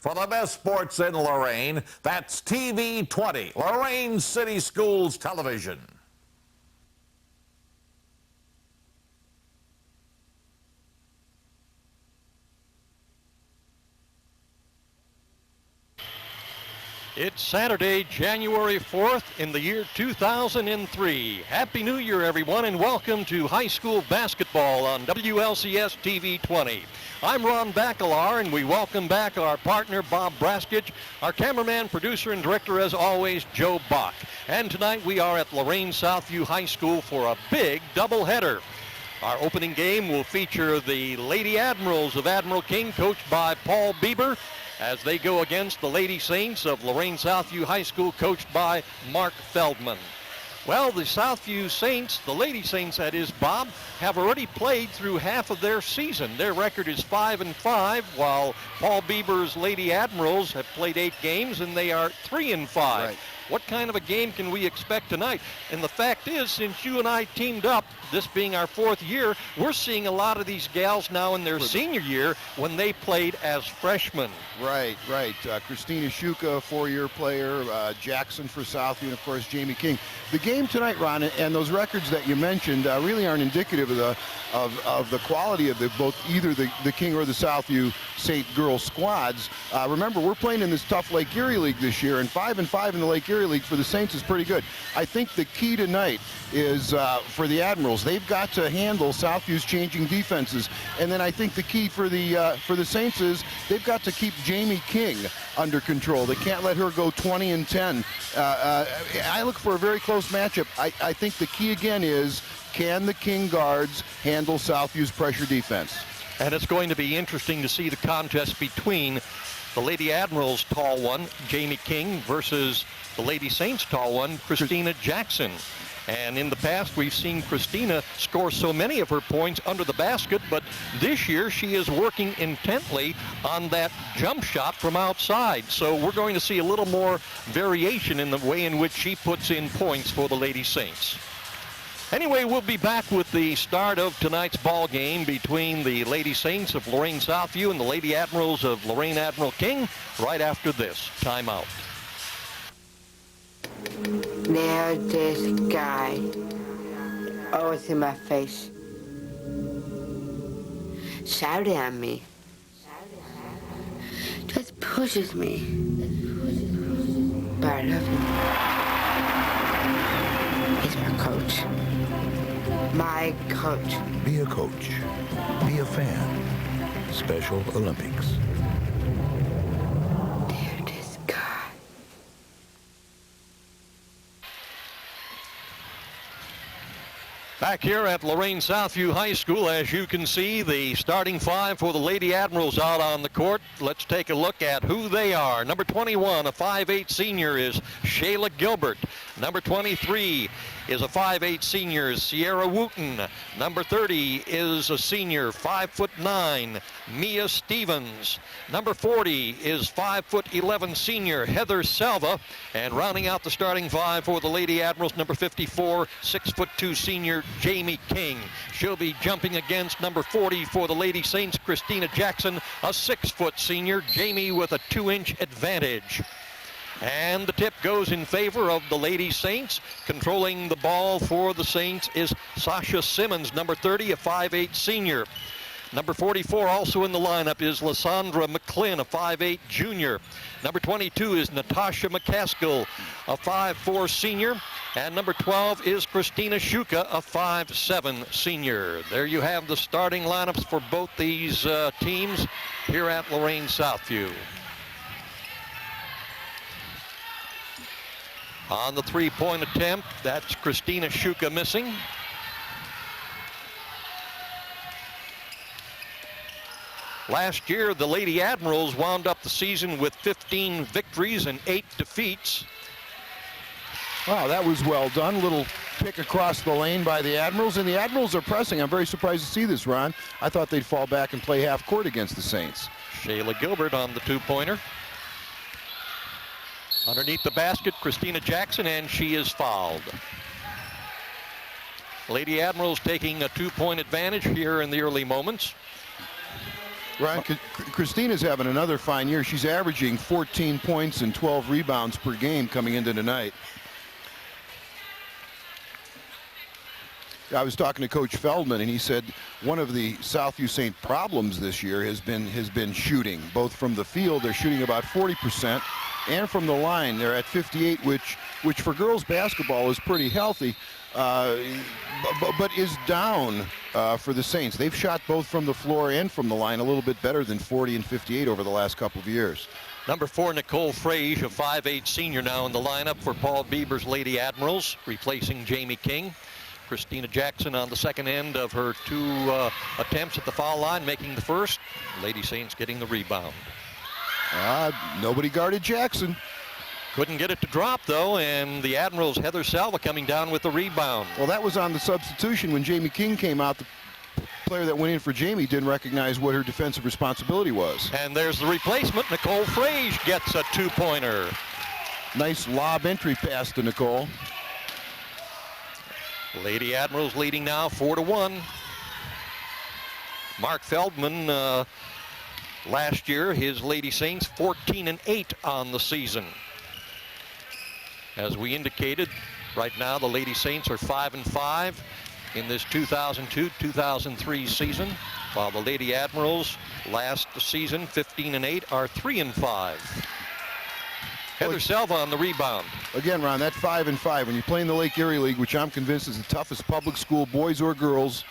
for the best sports in Lorain. That's TV20, Lorain City Schools Television. It's Saturday, January 4th in the year 2003. Happy New Year, everyone, and welcome to high school basketball on WLCS TV20. I'm Ron Bacalar, and we welcome back our partner, Bob Braskich, our cameraman, producer, and director, as always, Joe Bach. And tonight we are at Lorain Southview High School for a big doubleheader. Our opening game will feature the Lady Admirals of Admiral King, coached by Paul Bieber, as they go against the Lady Saints of Lorain Southview High School, coached by Mark Feldman. Well, the Southview Saints, the Lady Saints that is, Bob, have already played through half of their season. Their record is 5-5, while Paul Bieber's Lady Admirals have played 8 games, and they are 3-5. Right. What kind of a game can we expect tonight? And the fact is, since you and I teamed up, this being our 4th year, we're seeing a lot of these gals now in their senior year when they played as freshmen. Right. Christina Shuka, 4-year player, Jackson for Southview, and of course Jamie King. The game tonight, Ron, and those records that you mentioned really aren't indicative of the quality of either the King or the Southview Saint girls squads. Remember, we're playing in this tough Lake Erie League this year, and 5-5 in the Lake Erie League for the Saints is pretty good. I think the key tonight is for the Admirals. They've got to handle Southview's changing defenses, and then I think the key for the Saints is they've got to keep Jamie King under control. They can't let her go 20-10. I look for a very close matchup. I think the key again is, can the King guards handle Southview's pressure defense? And it's going to be interesting to see the contest between the Lady Admirals tall one, Jamie King, versus the Lady Saints tall one, Christina Jackson. And in the past, we've seen Christina score so many of her points under the basket, but this year she is working intently on that jump shot from outside. So we're going to see a little more variation in the way in which she puts in points for the Lady Saints. Anyway, we'll be back with the start of tonight's ball game between the Lady Saints of Lorain Southview and the Lady Admirals of Lorain Admiral King right after this timeout. There's this guy, always in my face, shouting at me, just pushes me, but I love him. He's my coach. My coach. Be a coach. Be a fan. Special Olympics. There this guy. Back here at Lorain Southview High School, as you can see, the starting 5 for the Lady Admirals out on the court. Let's take a look at who they are. Number 21, a 5'8 senior, is Shayla Gilbert. Number 23 is a 5'8 senior, Sierra Wooten. Number 30 is a senior, 5'9", Mia Stevens. Number 40 is 5'11 senior, Heather Selva. And rounding out the starting 5 for the Lady Admirals, number 54, 6'2 senior, Jamie King. She'll be jumping against number 40 for the Lady Saints, Christina Jackson, a 6' senior, Jamie with a 2-inch advantage. And the tip goes in favor of the Lady Saints. Controlling the ball for the Saints is Sasha Simmons, number 30, a 5'8 senior. Number 44 also in the lineup is Lysandra McClin, a 5'8 junior. Number 22 is Natasha McCaskill, a 5'4 senior. And number 12 is Christina Shuka, a 5'7 senior. There you have the starting lineups for both these teams here at Lorain Southview. On the three-point attempt, that's Christina Shuka missing. Last year, the Lady Admirals wound up the season with 15 victories and 8 defeats. Wow, that was well done. Little pick across the lane by the Admirals, and the Admirals are pressing. I'm very surprised to see this, Ron. I thought they'd fall back and play half court against the Saints. Shayla Gilbert on the two-pointer. Underneath the basket, Christina Jackson, and she is fouled. Lady Admirals taking a 2-point advantage here in the early moments. Ryan, Christina's having another fine year. She's averaging 14 points and 12 rebounds per game coming into tonight. I was talking to Coach Feldman, and he said one of the Southview Saint problems this year has been shooting, both from the field. They're shooting about 40%, and from the line they're at 58, which for girls basketball is pretty healthy, but is down for the Saints. They've shot both from the floor and from the line a little bit better than 40 and 58 over the last couple of years. Number 4, Nicole Frage, a 5'8" senior now in the lineup for Paul Bieber's Lady Admirals, replacing Jamie King. Christina Jackson on the second end of her 2 attempts at the foul line, making the first. Lady Saints getting the rebound. Nobody guarded Jackson. Couldn't get it to drop, though, and the Admirals' Heather Salva coming down with the rebound. Well, that was on the substitution. When Jamie King came out, the player that went in for Jamie didn't recognize what her defensive responsibility was. And there's the replacement. Nicole Frage gets a 2-pointer. Nice lob entry pass to Nicole. Lady Admirals leading now 4-1. Mark Feldman, last year, his Lady Saints 14-8 on the season. As we indicated, right now the Lady Saints are 5-5 in this 2002-2003 season, while the Lady Admirals last season 15-8 are 3-5. Heather Salva on the rebound. Again, Ron, that 5-5. When you play in the Lake Erie League, which I'm convinced is the toughest public school boys or girls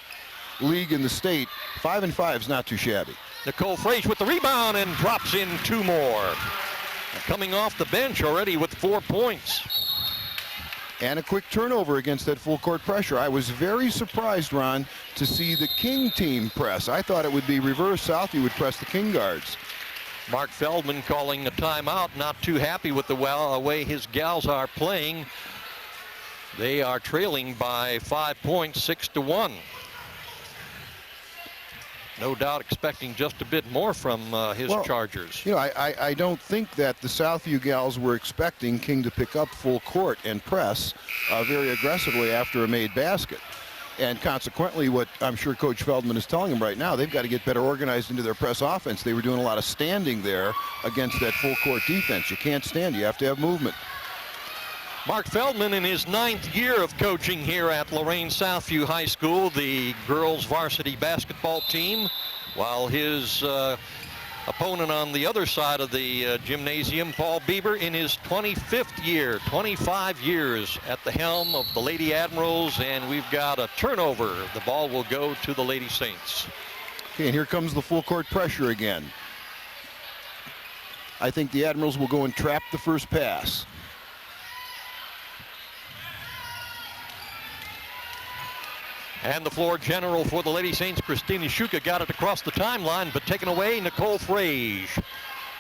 league in the state, 5-5 is not too shabby. Nicole Frage with the rebound and drops in 2 more. Coming off the bench already with 4 points. And a quick turnover against that full court pressure. I was very surprised, Ron, to see the King team press. I thought it would be reverse. Southview would press the King guards. Mark Feldman calling a timeout, not too happy with the way his gals are playing. They are trailing by 5 points, 6-1. No doubt expecting just a bit more from his Chargers. You know, I don't think that the Southview gals were expecting King to pick up full court and press very aggressively after a made basket. And consequently, what I'm sure Coach Feldman is telling them right now, they've got to get better organized into their press offense. They were doing a lot of standing there against that full court defense. You can't stand, you have to have movement. Mark Feldman in his 9th year of coaching here at Lorain Southview High School, the girls varsity basketball team, while his opponent on the other side of the gymnasium, Paul Bieber, in his 25th year, 25 years at the helm of the Lady Admirals, and we've got a turnover. The ball will go to the Lady Saints. Okay, and here comes the full court pressure again. I think the Admirals will go and trap the first pass. And the floor general for the Lady Saints, Christina Shuka, got it across the timeline, but taken away, Nicole Frage.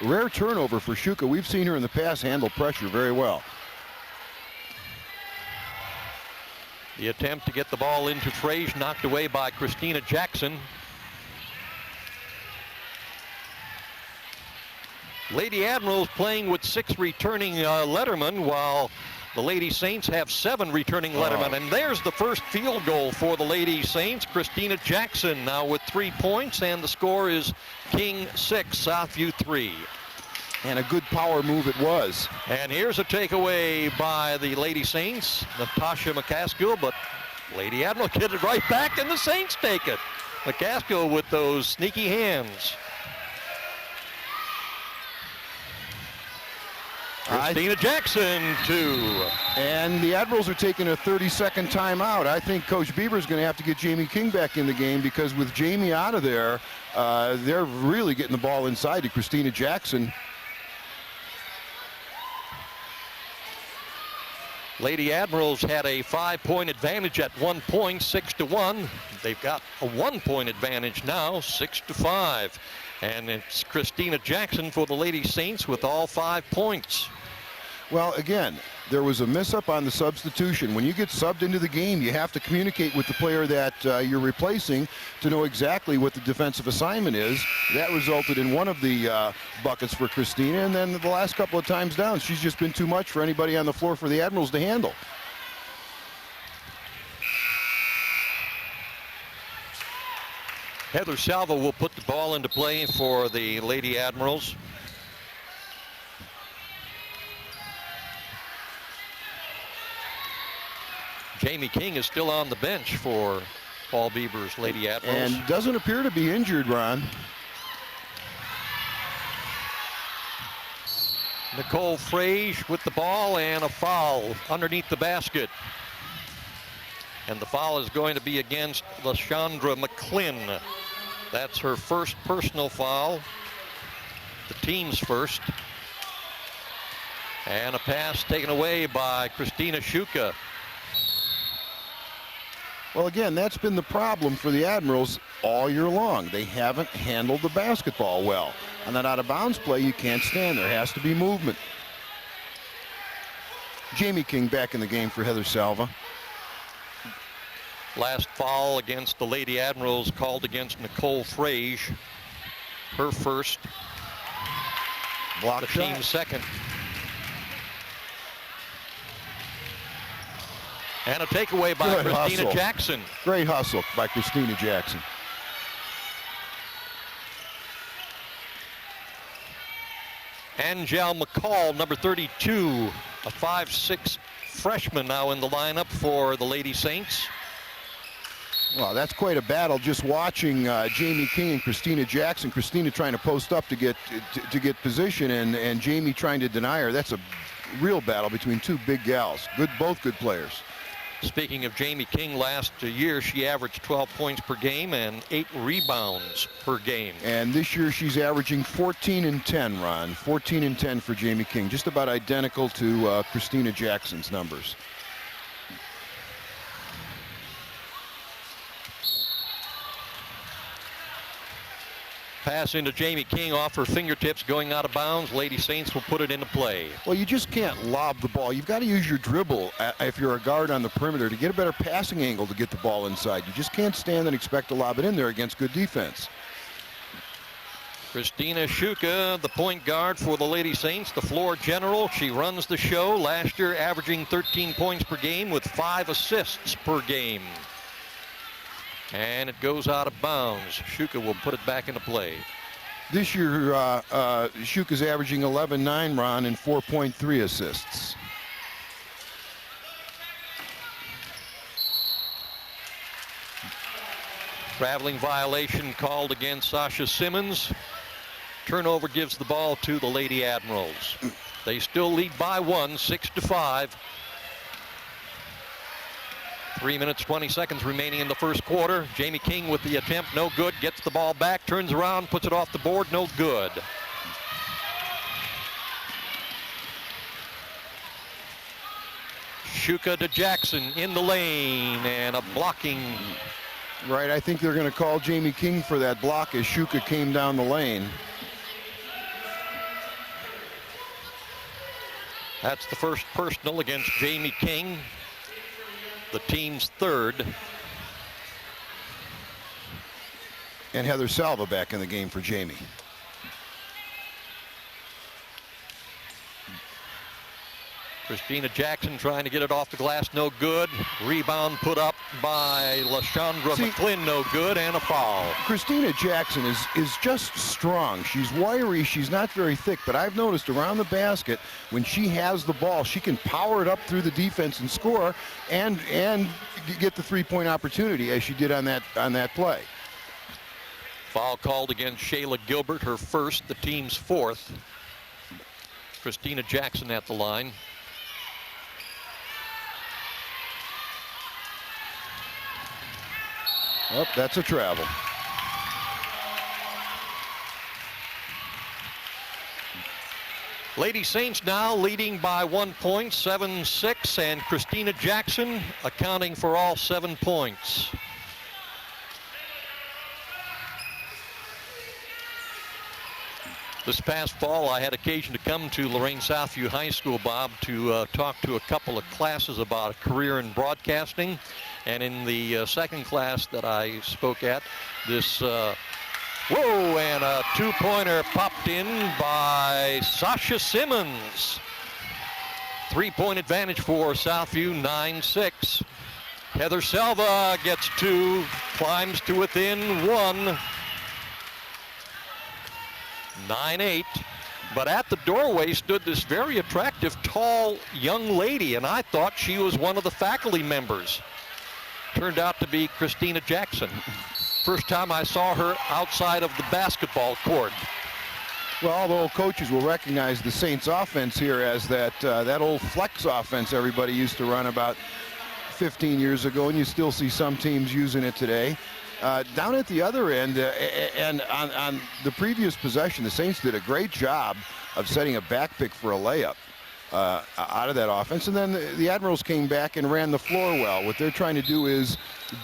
Rare turnover for Shuka. We've seen her in the past handle pressure very well. The attempt to get the ball into Frage knocked away by Christina Jackson. Lady Admirals playing with 6 returning lettermen, while the Lady Saints have 7 returning lettermen. And there's the first field goal for the Lady Saints. Christina Jackson now with 3 points, and the score is King 6, Southview 3. And a good power move it was. And here's a takeaway by the Lady Saints, Natasha McCaskill, but Lady Admiral get it right back, and the Saints take it. McCaskill with those sneaky hands. Christina Jackson, 2. And the Admirals are taking a 30-second timeout. I think Coach Bieber's going to have to get Jamie King back in the game, because with Jamie out of there, they're really getting the ball inside to Christina Jackson. Lady Admirals had a 5-point advantage at one point, 6-1. They've got a 1-point advantage now, 6-5. And it's Christina Jackson for the Lady Saints with all 5 points. Well, again, there was a miss-up on the substitution. When you get subbed into the game, you have to communicate with the player that you're replacing to know exactly what the defensive assignment is. That resulted in one of the buckets for Christina, and then the last couple of times down, she's just been too much for anybody on the floor for the Admirals to handle. Heather Salva will put the ball into play for the Lady Admirals. Jamie King is still on the bench for Paul Bieber's Lady Admirals. And doesn't appear to be injured, Ron. Nicole Frage with the ball and a foul underneath the basket. And the foul is going to be against LaShondra McClin. That's her first personal foul. The team's first. And a pass taken away by Christina Shuka. Well, again, that's been the problem for the Admirals all year long. They haven't handled the basketball well. On that out-of-bounds play, you can't stand. There has to be movement. Jamie King back in the game for Heather Salva. Last foul against the Lady Admirals called against Nicole Frage. Her first. Block the shot. Team's second. And a takeaway by Good Christina hustle. Jackson. Great hustle by Christina Jackson. Angel McCall, number 32, a 5'6" freshman now in the lineup for the Lady Saints. Well, that's quite a battle. Just watching Jamie King and Christina Jackson. Christina trying to post up to get position, and Jamie trying to deny her. That's a real battle between two big gals. Both good players. Speaking of Jamie King, last year she averaged 12 points per game and 8 rebounds per game. And this year she's averaging 14 and 10, Ron. 14 and 10 for Jamie King. Just about identical to Christina Jackson's numbers. Pass into Jamie King off her fingertips, going out of bounds. Lady Saints will put it into play. Well, you just can't lob the ball. You've got to use your dribble if you're a guard on the perimeter to get a better passing angle to get the ball inside. You just can't stand and expect to lob it in there against good defense. Christina Shuka, the point guard for the Lady Saints, the floor general. She runs the show. Last year averaging 13 points per game with 5 assists per game. And it goes out of bounds. Shuka will put it back into play. This year, Shuka's averaging 11-9, Ron, and 4.3 assists. Traveling violation called against Sasha Simmons. Turnover gives the ball to the Lady Admirals. They still lead by 1, 6-5. 3 minutes, 20 seconds remaining in the first quarter. Jamie King with the attempt, no good. Gets the ball back, turns around, puts it off the board, no good. Shuka to Jackson in the lane, and a blocking. Right, I think they're going to call Jamie King for that block as Shuka came down the lane. That's the first personal against Jamie King, the team's third. And Heather Salva back in the game for Jamie. Christina Jackson trying to get it off the glass, no good. Rebound put up by LaShondra McClin, no good, and a foul. Christina Jackson is just strong. She's wiry, she's not very thick, but I've noticed around the basket, when she has the ball, she can power it up through the defense and score and get the three-point opportunity as she did on that play. Foul called against Shayla Gilbert, her first, the team's fourth. Christina Jackson at the line. Oh, that's a travel. Lady Saints now leading by 1 point, 7-6, and Christina Jackson accounting for all 7 points. This past fall, I had occasion to come to Lorain Southview High School, Bob, to talk to a couple of classes about a career in broadcasting. And in the second class that I spoke at, this, whoa, and a two-pointer popped in by Sasha Simmons. 3-point advantage for Southview, 9-6. Heather Selva gets 2, climbs to within 1. 9-8. But at the doorway stood this very attractive, tall young lady, and I thought she was one of the faculty members. Turned out to be Christina Jackson. First time I saw her outside of the basketball court. Well, all the old coaches will recognize the Saints offense here as that old flex offense everybody used to run about 15 years ago, and you still see some teams using it today. Down at the other end, and on the previous possession, the Saints did a great job of setting a back pick for a layup out of that offense. And then the Admirals came back and ran the floor well. What they're trying to do is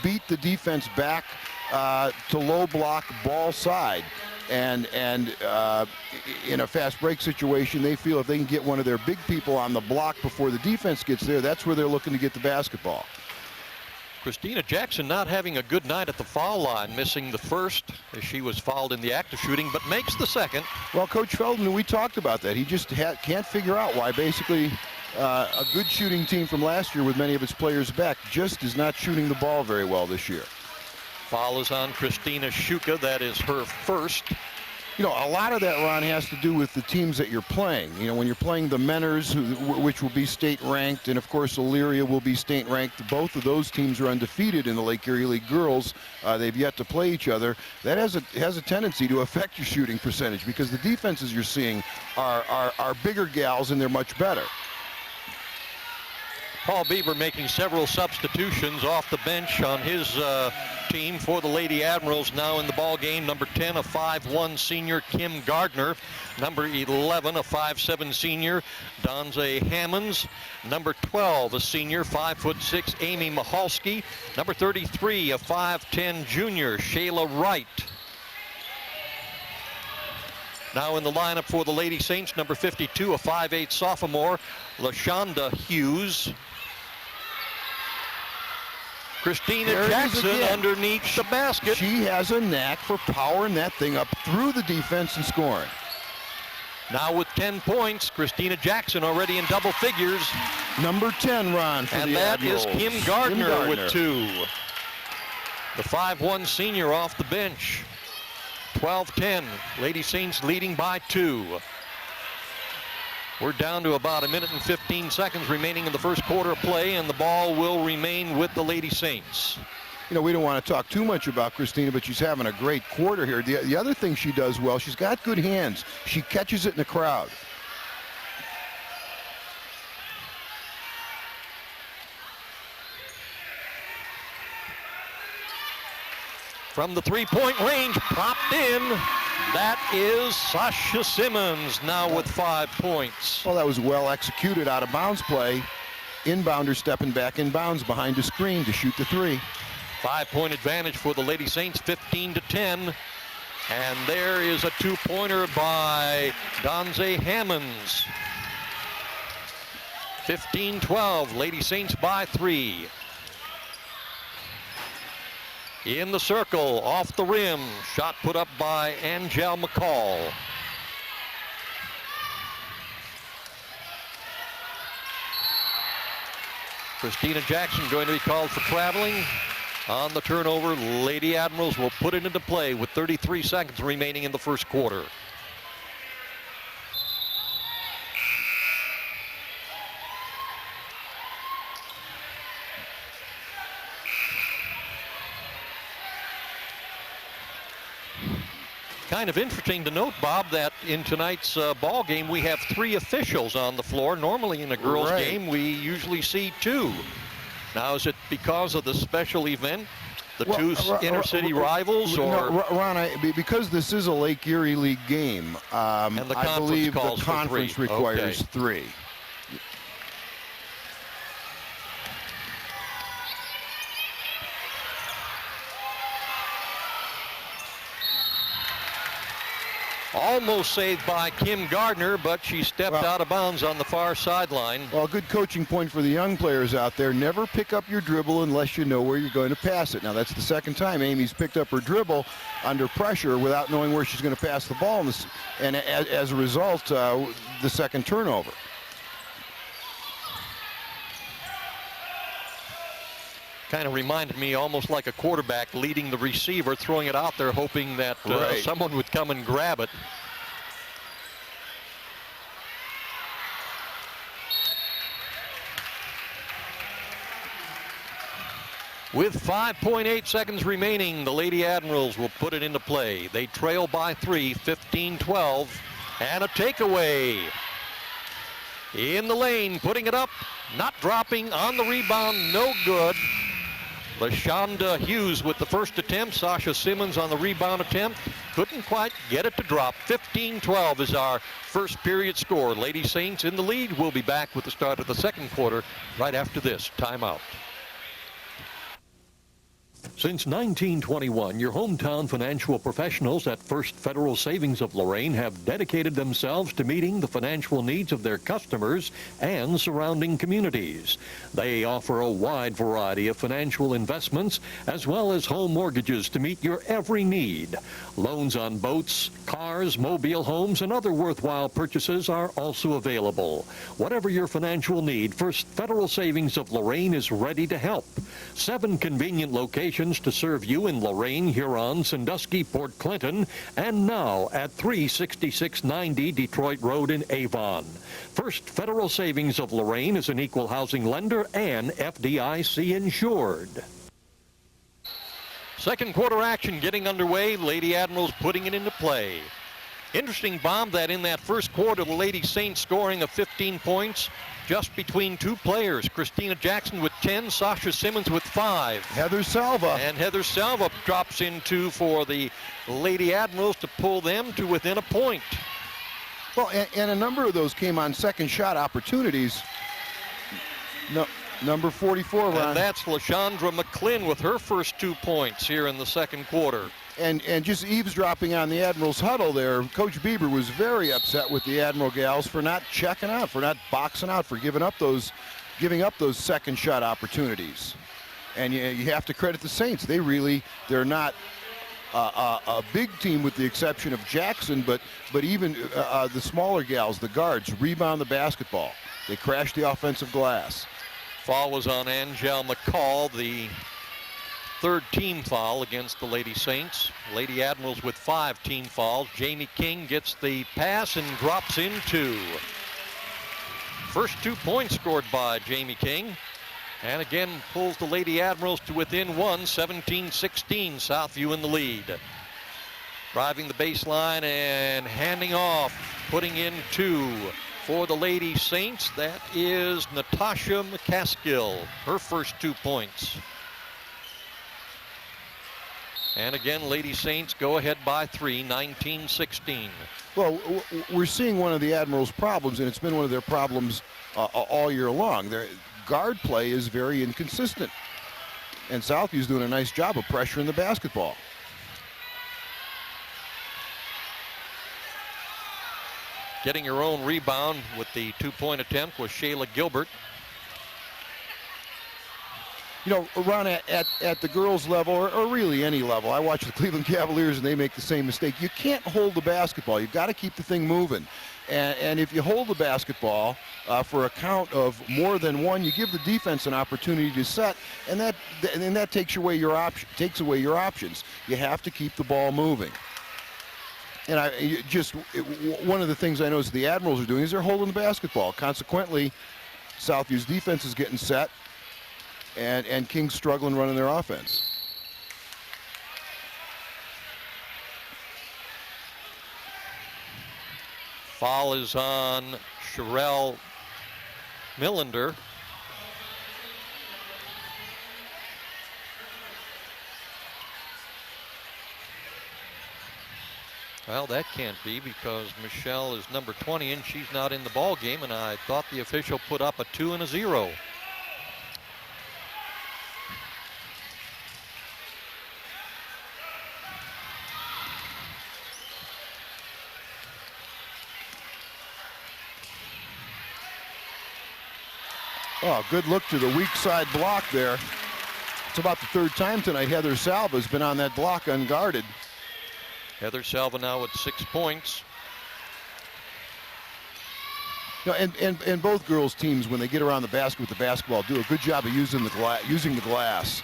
beat the defense back to low block ball side. And in a fast break situation, they feel if they can get one of their big people on the block before the defense gets there, that's where they're looking to get the basketball. Christina Jackson not having a good night at the foul line, missing the first as she was fouled in the act of shooting, but makes the second. Well, Coach Feldman, we talked about that. He just can't figure out why basically a good shooting team from last year with many of its players back just is not shooting the ball very well this year. Foul is on Christina Shuka. That is her first. You know, a lot of that, Ron, has to do with the teams that you're playing. You know, when you're playing the Menners, which will be state ranked, and of course Elyria will be state ranked. Both of those teams are undefeated in the Lake Erie League girls. They've yet to play each other. That has a tendency to affect your shooting percentage because the defenses you're seeing are bigger gals and they're much better. Paul Bieber making several substitutions off the bench on his team for the Lady Admirals. Now in the ball game, number 10, a 5'1" senior, Kim Gardner. Number 11, a 5'7" senior, Donze Hammonds. Number 12, a senior, 5'6", Amy Mahalski. Number 33, a 5'10" junior, Shayla Wright. Now in the lineup for the Lady Saints, number 52, a 5'8" sophomore, LaShonda Hughes. Christina Jackson underneath the basket. She has a knack for powering that thing up through the defense and scoring. Now with 10 points, Christina Jackson already in double figures. Number 10, Ron, for and the that Admirals. is Kim Gardner with 2. The 5'1" senior off the bench. 12-10. Lady Saints leading by 2. We're down to about a minute and 15 seconds remaining in the first quarter of play, and the ball will remain with the Lady Saints. You know, we don't want to talk too much about Christina, but she's having a great quarter here. The other thing she does well, she's got good hands. She catches it in the crowd. From the three-point range, popped in. That is Sasha Simmons now with 5 points. Well, that was well executed out of bounds play. Inbounder stepping back in bounds behind the screen to shoot the 3. 5-point advantage for the Lady Saints, 15-10. And there is a 2-pointer by Donze Hammonds. 15-12, Lady Saints by 3. In the circle, off the rim, shot put up by Angel McCall. Christina Jackson going to be called for traveling. On the turnover, Lady Admirals will put it into play with 33 seconds remaining in the first quarter. Kind of interesting to note, Bob, that in tonight's ball game we have 3 officials on the floor. Normally in a girls' game we usually see 2. Now is it because of the special event, the two inner-city rivals, or? No, Ron, because this is a Lake Erie League game, and the I believe the calls conference for 3. requires Okay. 3. Almost saved by Kim Gardner, but she stepped out of bounds on the far sideline. Well, a good coaching point for the young players out there. Never pick up your dribble unless you know where you're going to pass it. Now, that's the second time Amy's picked up her dribble under pressure without knowing where she's going to pass the ball. And as a result, the second turnover. Kind of reminded me almost like a quarterback leading the receiver, throwing it out there, hoping that Right. someone would come and grab it. With 5.8 seconds remaining, the Lady Admirals will put it into play. They trail by 3, 15-12, and a takeaway. In the lane, putting it up, not dropping, on the rebound, no good. LaShonda Hughes with the first attempt. Sasha Simmons on the rebound attempt. Couldn't quite get it to drop. 15-12 is our first period score. Lady Saints in the lead. We'll be back with the start of the second quarter right after this timeout. Since 1921, your hometown financial professionals at First Federal Savings of Lorain have dedicated themselves to meeting the financial needs of their customers and surrounding communities. They offer a wide variety of financial investments as well as home mortgages to meet your every need. Loans on boats, cars, mobile homes, and other worthwhile purchases are also available. Whatever your financial need, First Federal Savings of Lorain is ready to help. 7 convenient locations to serve you in Lorain, Huron, Sandusky, Port Clinton, and now at 36690 Detroit Road in Avon. First Federal Savings of Lorain is an equal housing lender and FDIC insured. Second quarter action getting underway. Lady Admirals putting it into play. Interesting, Bob, that in that first quarter, the Lady Saints scoring of 15 points just between 2 players. Christina Jackson with 10, Sasha Simmons with 5. Heather Salva. And Heather Salva drops in 2 for the Lady Admirals to pull them to within a point. Well, and a number of those came on second shot opportunities. No, number 44, Ron. And that's LaShondra McClin with her first 2 points here in the second quarter. And just eavesdropping on the Admirals huddle there, Coach Bieber was very upset with the Admiral gals for not checking out, for not boxing out, for giving up those second shot opportunities. And you have to credit the Saints. They're not a big team with the exception of Jackson, but even the smaller gals, the guards, rebound the basketball. They crash the offensive glass. Foul was on Angel McCall, the 3rd team foul against the Lady Saints. Lady Admirals with 5 team fouls. Jamie King gets the pass and drops in 2. First 2 points scored by Jamie King. And again pulls the Lady Admirals to within 1, 17-16. Southview in the lead. Driving the baseline and handing off. Putting in 2 for the Lady Saints. That is Natasha McCaskill. Her first 2 points. And again, Lady Saints go ahead by 3, 19-16. Well, we're seeing one of the Admirals' problems, and it's been one of their problems all year long. Their guard play is very inconsistent, and Southview's doing a nice job of pressuring the basketball. Getting her own rebound with the 2-point attempt was Shayla Gilbert. You know, Ron, at the girls' level, or really any level, I watch the Cleveland Cavaliers and they make the same mistake. You can't hold the basketball. You've got to keep the thing moving. And if you hold the basketball for a count of more than 1, you give the defense an opportunity to set, and that takes away your options. You have to keep the ball moving. And one of the things I notice the Admirals are doing is they're holding the basketball. Consequently, Southview's defense is getting set. And King's struggling running their offense. Foul is on Sherelle Millender. Well, that can't be because Michelle is number 20 and she's not in the ball game, and I thought the official put up a 2 and a 0. Oh, good look to the weak side block there. It's about the 3rd time tonight Heather Salva's been on that block unguarded. Heather Salva now with 6 points. You know, and both girls teams, when they get around the basket with the basketball, do a good job of using the glass.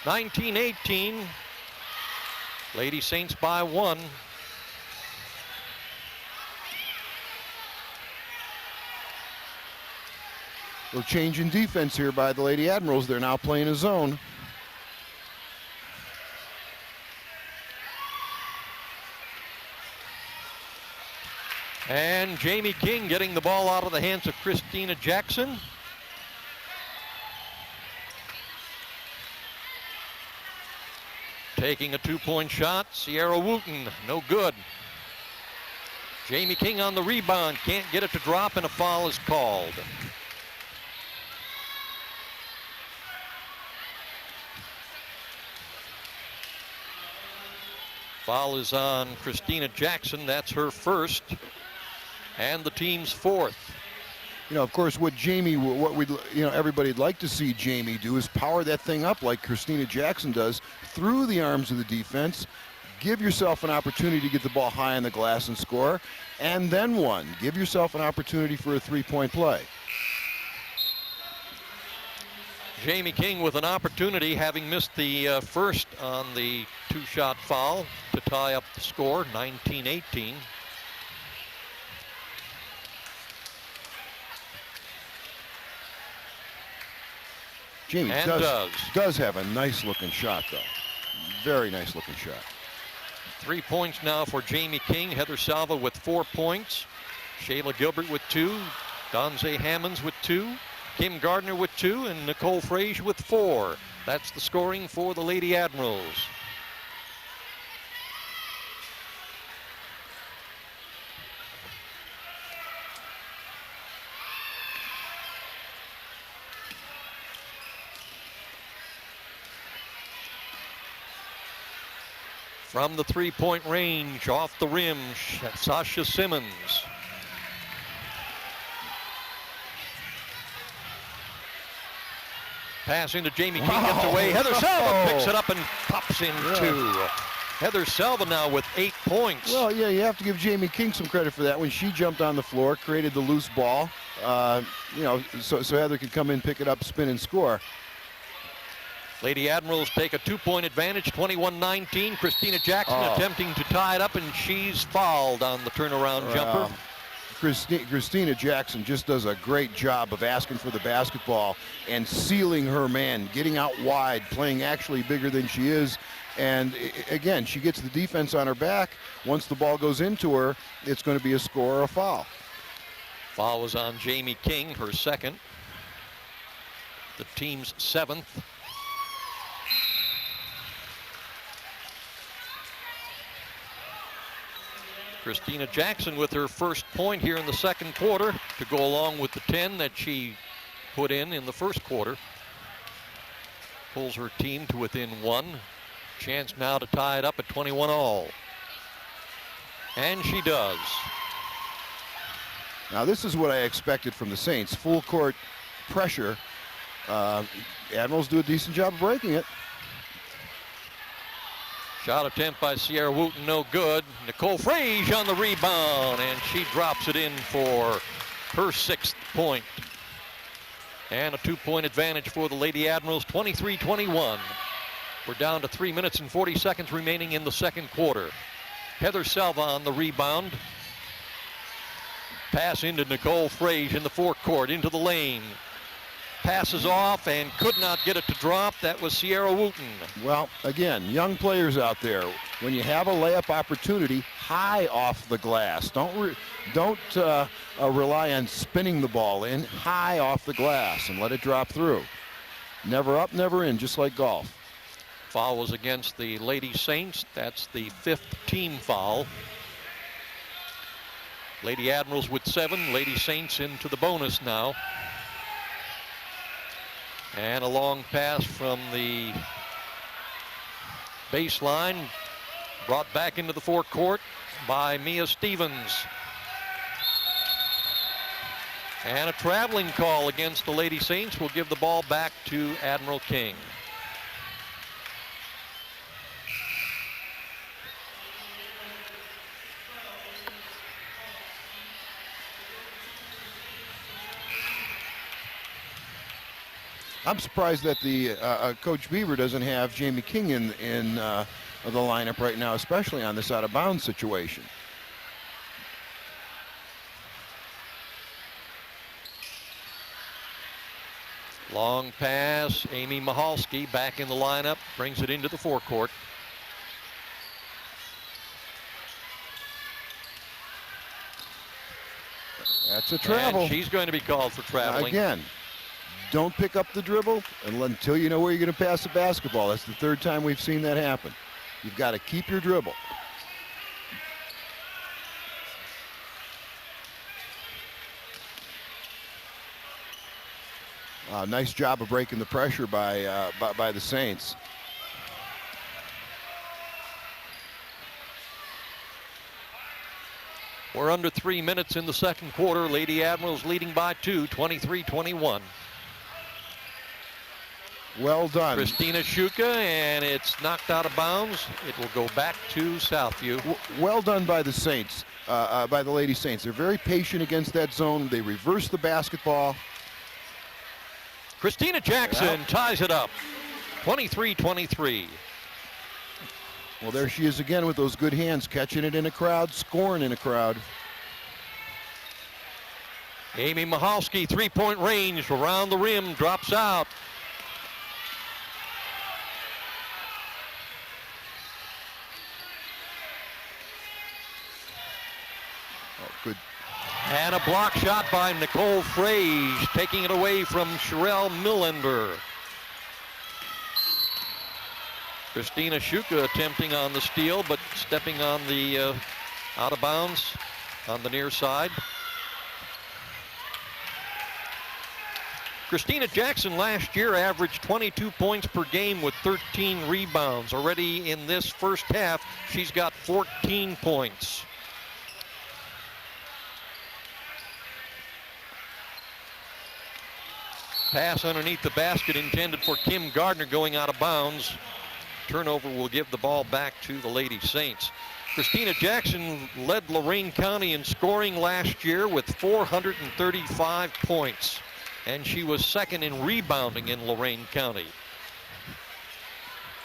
19-18. Lady Saints by 1. Little change in defense here by the Lady Admirals. They're now playing a zone. And Jamie King getting the ball out of the hands of Christina Jackson. Taking a 2-point shot, Sierra Wooten, no good. Jamie King on the rebound, can't get it to drop, and a foul is called. Foul is on Christina Jackson. That's her first and the team's fourth. You know, of course, what everybody'd like to see Jamie do is power that thing up like Christina Jackson does through the arms of the defense. Give yourself an opportunity to get the ball high on the glass and score, and then one. Give yourself an opportunity for a three-point play. Jamie King with an opportunity, having missed the first on the 2-shot foul to tie up the score, 19-18. Jamie and does have a nice-looking shot, though. Very nice-looking shot. 3 points now for Jamie King. Heather Salva with 4 points. Shayla Gilbert with 2. Donze Hammonds with 2. Kim Gardner with 2, and Nicole Frage with 4. That's the scoring for the Lady Admirals. From the 3-point range, off the rim, Sasha Simmons. Passing to Jamie King, gets away. Heather Salva picks it up and pops in 2. Heather Salva now with 8 points. Well, yeah, you have to give Jamie King some credit for that. When she jumped on the floor, created the loose ball, you know, so Heather could come in, pick it up, spin, and score. Lady Admirals take a 2-point advantage, 21-19. Christina Jackson attempting to tie it up, and she's fouled on the turnaround jumper. Christina Jackson just does a great job of asking for the basketball and sealing her man, getting out wide, playing actually bigger than she is. And again, she gets the defense on her back. Once the ball goes into her, it's going to be a score or a foul. Foul was on Jamie King, her second. The team's 7th. Christina Jackson with her first point here in the second quarter to go along with the 10 that she put in the first quarter. Pulls her team to within 1. Chance now to tie it up at 21 all. And she does. Now this is what I expected from the Saints. Full court pressure. Admirals do a decent job of breaking it. Shot attempt by Sierra Wooten, no good. Nicole Frage on the rebound, and she drops it in for her 6th point. And a 2-point advantage for the Lady Admirals, 23-21. We're down to 3 minutes and 40 seconds remaining in the second quarter. Heather Salva on the rebound. Pass into Nicole Frage in the forecourt, into the lane. Passes off and could not get it to drop. That was Sierra Wooten. Well, again, young players out there, when you have a layup opportunity, high off the glass. Don't rely on spinning the ball in, high off the glass, and let it drop through. Never up, never in, just like golf. Foul was against the Lady Saints. That's the 5th team foul. Lady Admirals with 7. Lady Saints into the bonus now. And a long pass from the baseline, brought back into the forecourt by Mia Stevens. And a traveling call against the Lady Saints will give the ball back to Admiral King. I'm surprised that the Coach Beaver doesn't have Jamie King in the lineup right now, especially on this out-of-bounds situation. Long pass. Amy Michalski back in the lineup, brings it into the forecourt. That's a travel. And she's going to be called for traveling. Again, don't pick up the dribble until you know where you're going to pass the basketball. That's the third time we've seen that happen. You've got to keep your dribble. Nice job of breaking the pressure by the Saints. We're under 3 minutes in the second quarter. Lady Admirals leading by 2, 23-21. Well done. Christina Shuka, and it's knocked out of bounds. It will go back to Southview. Well done by the Saints, by the Lady Saints. They're very patient against that zone. They reverse the basketball. Christina Jackson ties it up, 23-23. Well, there she is again with those good hands, catching it in a crowd, scoring in a crowd. Amy Michalski, three-point range, around the rim, drops out. Oh, good. And a block shot by Nicole Frage, taking it away from Sherelle Millender. Christina Shuka attempting on the steal, but stepping on the out of bounds on the near side. Christina Jackson last year averaged 22 points per game with 13 rebounds. Already in this first half, she's got 14 points. Pass underneath the basket intended for Kim Gardner, going out of bounds. Turnover will give the ball back to the Lady Saints. Christina Jackson led Lorain County in scoring last year with 435 points. And she was second in rebounding in Lorain County.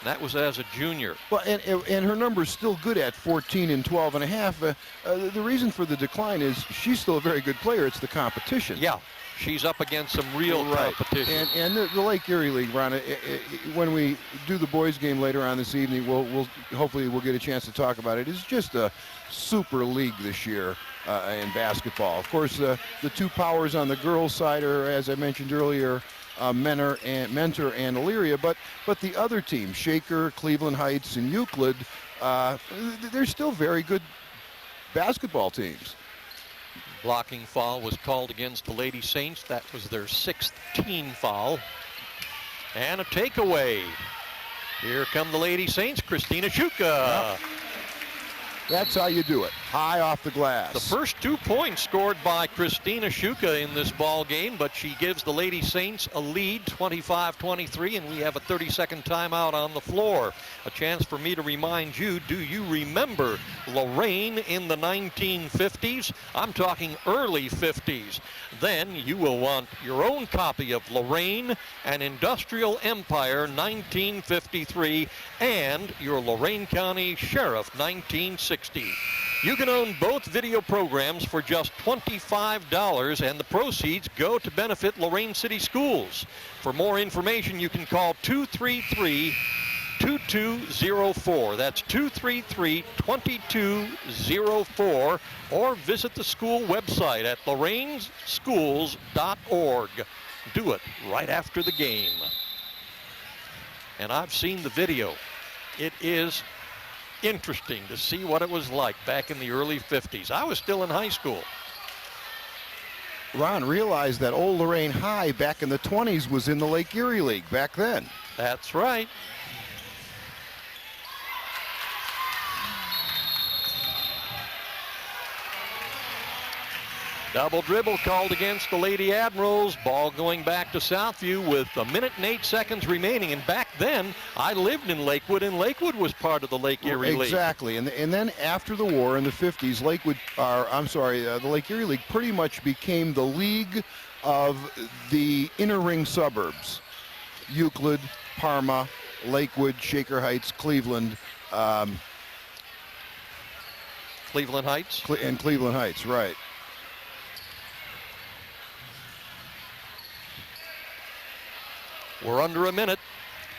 That was as a junior. Well, and her number's still good at 14 and 12 and a half. The reason for the decline is she's still a very good player. It's the competition. Yeah. She's up against some real competition. And the Lake Erie League, Ron, when we do the boys game later on this evening, we'll hopefully we'll get a chance to talk about it. It's just a super league this year in basketball. Of course, the two powers on the girls' side are, as I mentioned earlier, Mentor and Elyria, but the other teams, Shaker, Cleveland Heights, and Euclid, they're still very good basketball teams. Blocking foul was called against the Lady Saints. That was their 6th team foul. And a takeaway. Here come the Lady Saints, Christina Shuka. Yep. That's how you do it, high off the glass. The first 2 points scored by Christina Shuka in this ball game, but she gives the Lady Saints a lead, 25-23, and we have a 30-second timeout on the floor. A chance for me to remind you, do you remember Lorain in the 1950s? I'm talking early 50s. Then you will want your own copy of Lorain, an Industrial Empire 1953, and your Lorain County Sheriff 1960. You can own both video programs for just $25, and the proceeds go to benefit Lorain City Schools. For more information, you can call 233-2204. That's 233-2204, or visit the school website at loraineschools.org. Do it right after the game. And I've seen the video. It is interesting to see what it was like back in the early 50s. I was still in high school. Ron realized that old Lorain High back in the 20s was in the Lake Erie League back then. That's right. Double dribble called against the Lady Admirals. Ball going back to Southview with 1 minute and 8 seconds remaining. And back then, I lived in Lakewood, and Lakewood was part of the Lake Erie League. Exactly. And then after the war in the 50s, the Lake Erie League pretty much became the league of the inner ring suburbs. Euclid, Parma, Lakewood, Shaker Heights, Cleveland, Cleveland Heights. and Cleveland Heights, right. We're under a minute,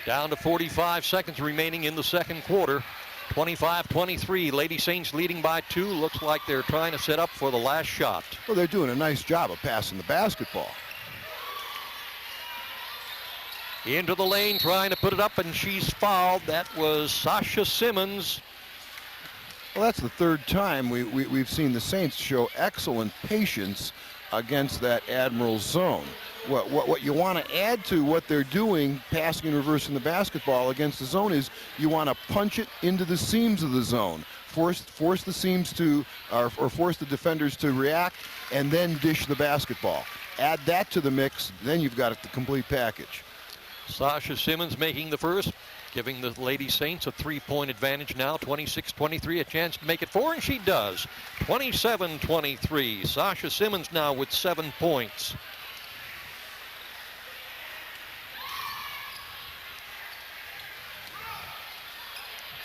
down to 45 seconds remaining in the second quarter. 25-23, Lady Saints leading by 2. Looks like they're trying to set up for the last shot. Well, they're doing a nice job of passing the basketball. Into the lane, trying to put it up, and she's fouled. That was Sasha Simmons. Well, that's the third time we've seen the Saints show excellent patience against that Admiral zone. What you want to add to what they're doing, passing and reversing the basketball against the zone, is you want to punch it into the seams of the zone. Force the seams to, or force the defenders to react, and then dish the basketball. Add that to the mix, then you've got the complete package. Sasha Simmons making the first, giving the Lady Saints a 3-point advantage now, 26-23, a chance to make it 4, and she does. 27-23, Sasha Simmons now with 7 points.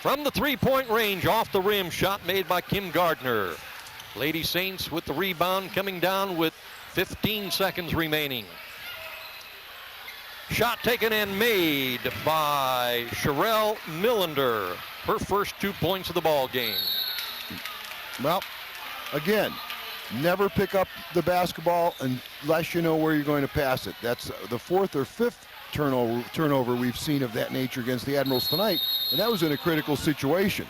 From the 3-point range, off the rim, shot made by Kim Gardner. Lady Saints with the rebound, coming down with 15 seconds remaining. Shot taken and made by Sherelle Millender. Her first 2 points of the ball game. Well, again, never pick up the basketball unless you know where you're going to pass it. That's the 4th or 5th turnover we've seen of that nature against the Admirals tonight, and that was in a critical situation.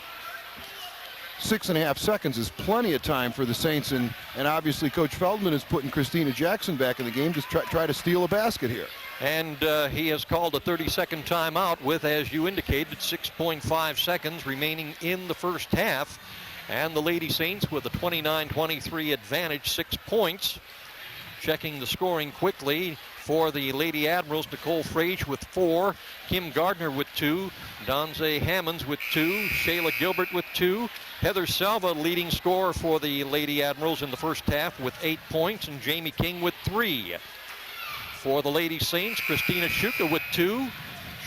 6.5 seconds is plenty of time for the Saints, and obviously Coach Feldman is putting Christina Jackson back in the game to try to steal a basket here. And he has called a 30-second timeout with, as you indicated, 6.5 seconds remaining in the first half. And the Lady Saints with a 29-23 advantage, 6 points. Checking the scoring quickly for the Lady Admirals, Nicole Frage with 4, Kim Gardner with 2, Donze Hammonds with 2, Shayla Gilbert with 2, Heather Selva leading scorer for the Lady Admirals in the first half with 8 points, and Jamie King with 3. For the Lady Saints, Christina Shuka with 2,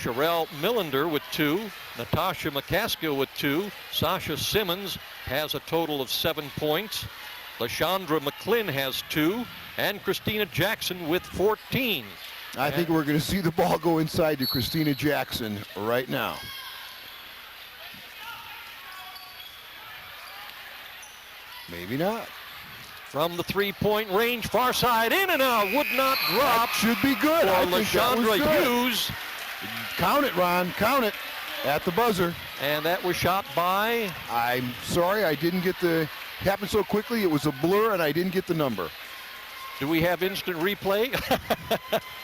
Sherelle Millender with 2, Natasha McCaskill with 2, Sasha Simmons has a total of 7 points, LaShondra McClin has 2, and Christina Jackson with 14. I think we're going to see the ball go inside to Christina Jackson right now. Maybe not. From the 3-point range, far side, in and out, would not drop. That should be good. For I think that was LaShondra good. Hughes. Count it, Ron. Count it at the buzzer. And that was shot by... I'm sorry, I didn't get the... Happened so quickly, it was a blur, and I didn't get the number. Do we have instant replay?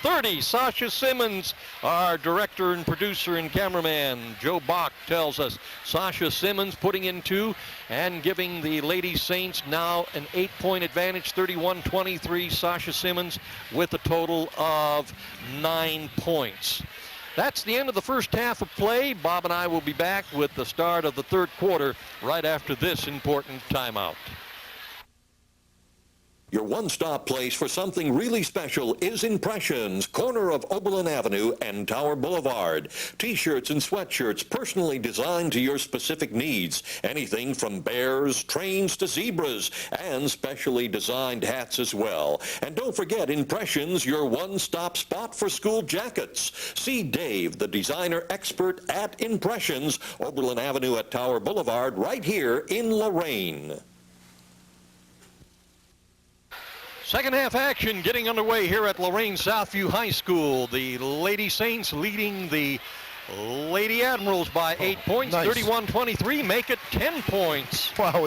30, Sasha Simmons, our director and producer and cameraman, Joe Bach, tells us Sasha Simmons putting in 2 and giving the Lady Saints now an 8-point advantage, 31-23. Sasha Simmons with a total of 9 points. That's the end of the first half of play. Bob and I will be back with the start of the third quarter right after this important timeout. Your one-stop place for something really special is Impressions, corner of Oberlin Avenue and Tower Boulevard. T-shirts and sweatshirts personally designed to your specific needs. Anything from bears, trains to zebras, and specially designed hats as well. And don't forget Impressions, your one-stop spot for school jackets. See Dave, the designer expert at Impressions, Oberlin Avenue at Tower Boulevard, right here in Lorain. Second half action getting underway here at Lorain Southview High School. The Lady Saints leading the Lady Admirals by 8 points, nice. 31-23, make it 10 points. Wow,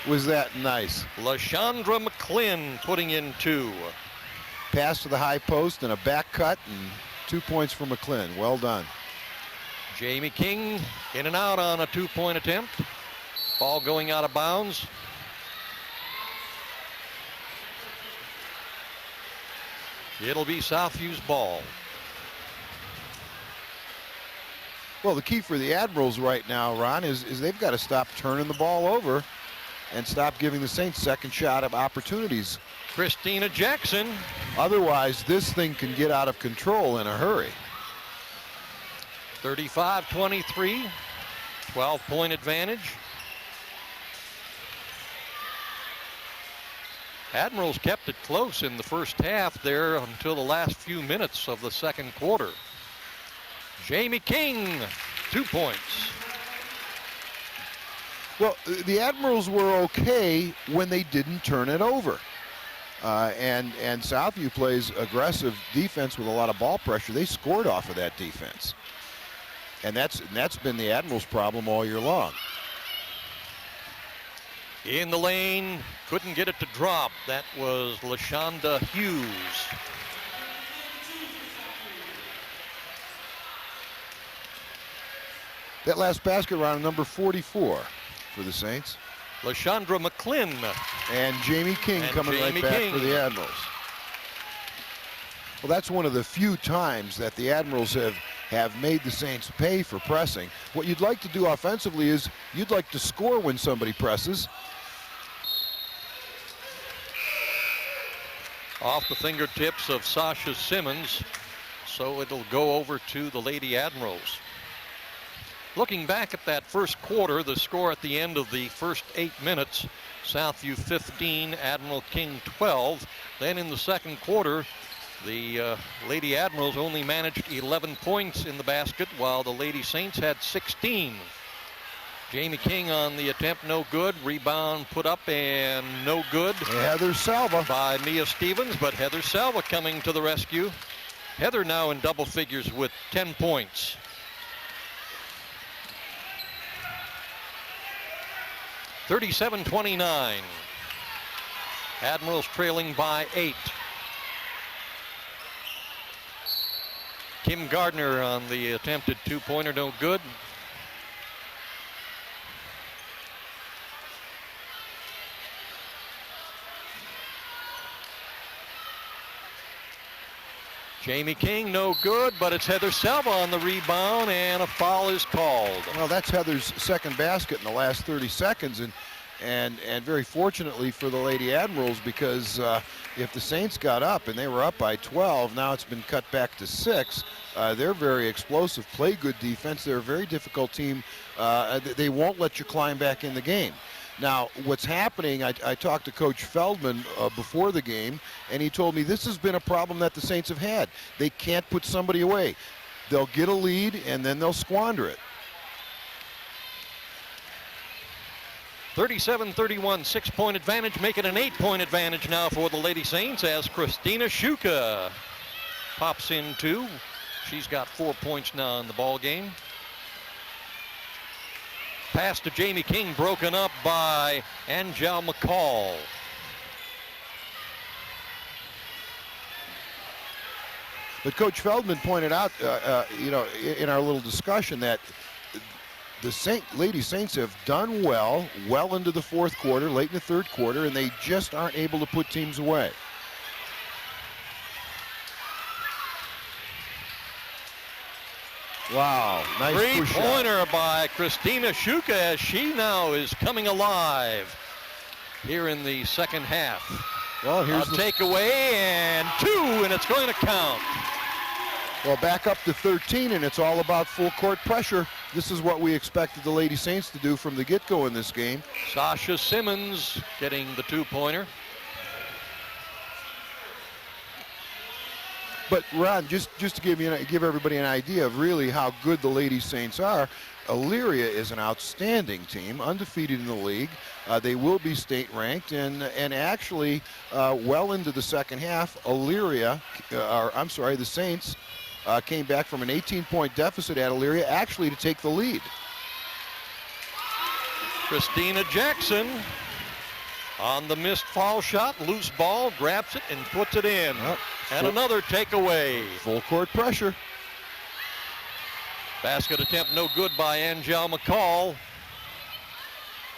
was that nice. LaShondra McClin putting in 2. Pass to the high post and a back cut, and 2 points for McClin. Well done. Jamie King in and out on a 2-point attempt. Ball going out of bounds. It'll be Southview's ball. Well, the key for the Admirals right now, Ron, is they've got to stop turning the ball over and stop giving the Saints second shot of opportunities. Christina Jackson. Otherwise, this thing can get out of control in a hurry. 35-23, 12-point advantage. Admirals kept it close in the first half there until the last few minutes of the second quarter. Jamie King, 2 points. Well, the Admirals were okay when they didn't turn it over. And Southview plays aggressive defense with a lot of ball pressure. They scored off of that defense. And that's been the Admirals' problem all year long. In the lane, couldn't get it to drop. That was LaShonda Hughes. That last basket around number 44 for the Saints. LaShondra McClin. And Jamie King coming right back for the Admirals. Well, that's one of the few times that the Admirals have made the Saints pay for pressing. What you'd like to do offensively is you'd like to score when somebody presses. Off the fingertips of Sasha Simmons, so it'll go over to the Lady Admirals. Looking back at that first quarter, the score at the end of the first 8 minutes, Southview 15, Admiral King 12. Then in the second quarter, the Lady Admirals only managed 11 points in the basket, while the Lady Saints had 16. Jamie King on the attempt, no good. Rebound put up and no good. Heather Salva by Mia Stevens, but Heather Salva coming to the rescue. Heather now in double figures with 10 points. (37-29). Admirals trailing by 8. Kim Gardner on the attempted two-pointer, no good. Jamie King, no good, but it's Heather Salva on the rebound, and a foul is called. Well, that's Heather's second basket in the last 30 seconds, and very fortunately for the Lady Admirals, because if the Saints got up and they were up by 12, now it's been cut back to 6. They're very explosive, play good defense. They're a very difficult team. They won't let you climb back in the game. Now, what's happening, I talked to Coach Feldman before the game, and he told me this has been a problem that the Saints have had. They can't put somebody away. They'll get a lead, and then they'll squander it. 37-31, 6-point advantage, make it an 8-point advantage now for the Lady Saints as Christina Shuka pops in 2. She's got 4 points now in the ball game. Pass to Jamie King, broken up by Angel McCall. But Coach Feldman pointed out, in our little discussion that the Lady Saints have done well into the fourth quarter, late in the third quarter, and they just aren't able to put teams away. Wow, nice three-pointer by Christina Shuka as she now is coming alive here in the second half. Well, here's the takeaway and 2, and it's going to count. Well, back up to 13, and it's all about full court pressure. This is what we expected the Lady Saints to do from the get-go in this game. Sasha Simmons getting the two-pointer. But Ron, just to give everybody an idea of really how good the Lady Saints are, Elyria is an outstanding team, undefeated in the league. They will be state ranked, and actually, well into the second half, the Saints came back from an 18-point deficit at Elyria, actually to take the lead. Christina Jackson on the missed foul shot, loose ball, grabs it and puts it in. And another takeaway. Full court pressure. Basket attempt no good by Angel McCall.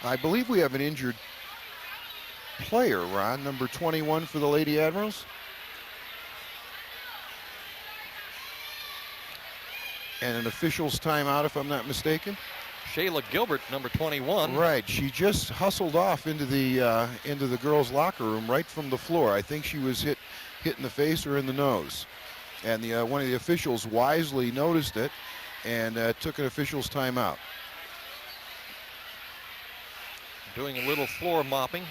I believe we have an injured player, Ron, number 21 for the Lady Admirals. And an official's timeout, if I'm not mistaken. Shayla Gilbert, number 21. Right, she just hustled off into the girls' locker room right from the floor. I think she was hit in the face or in the nose, and one of the officials wisely noticed it and took an official's timeout. Doing a little floor mopping.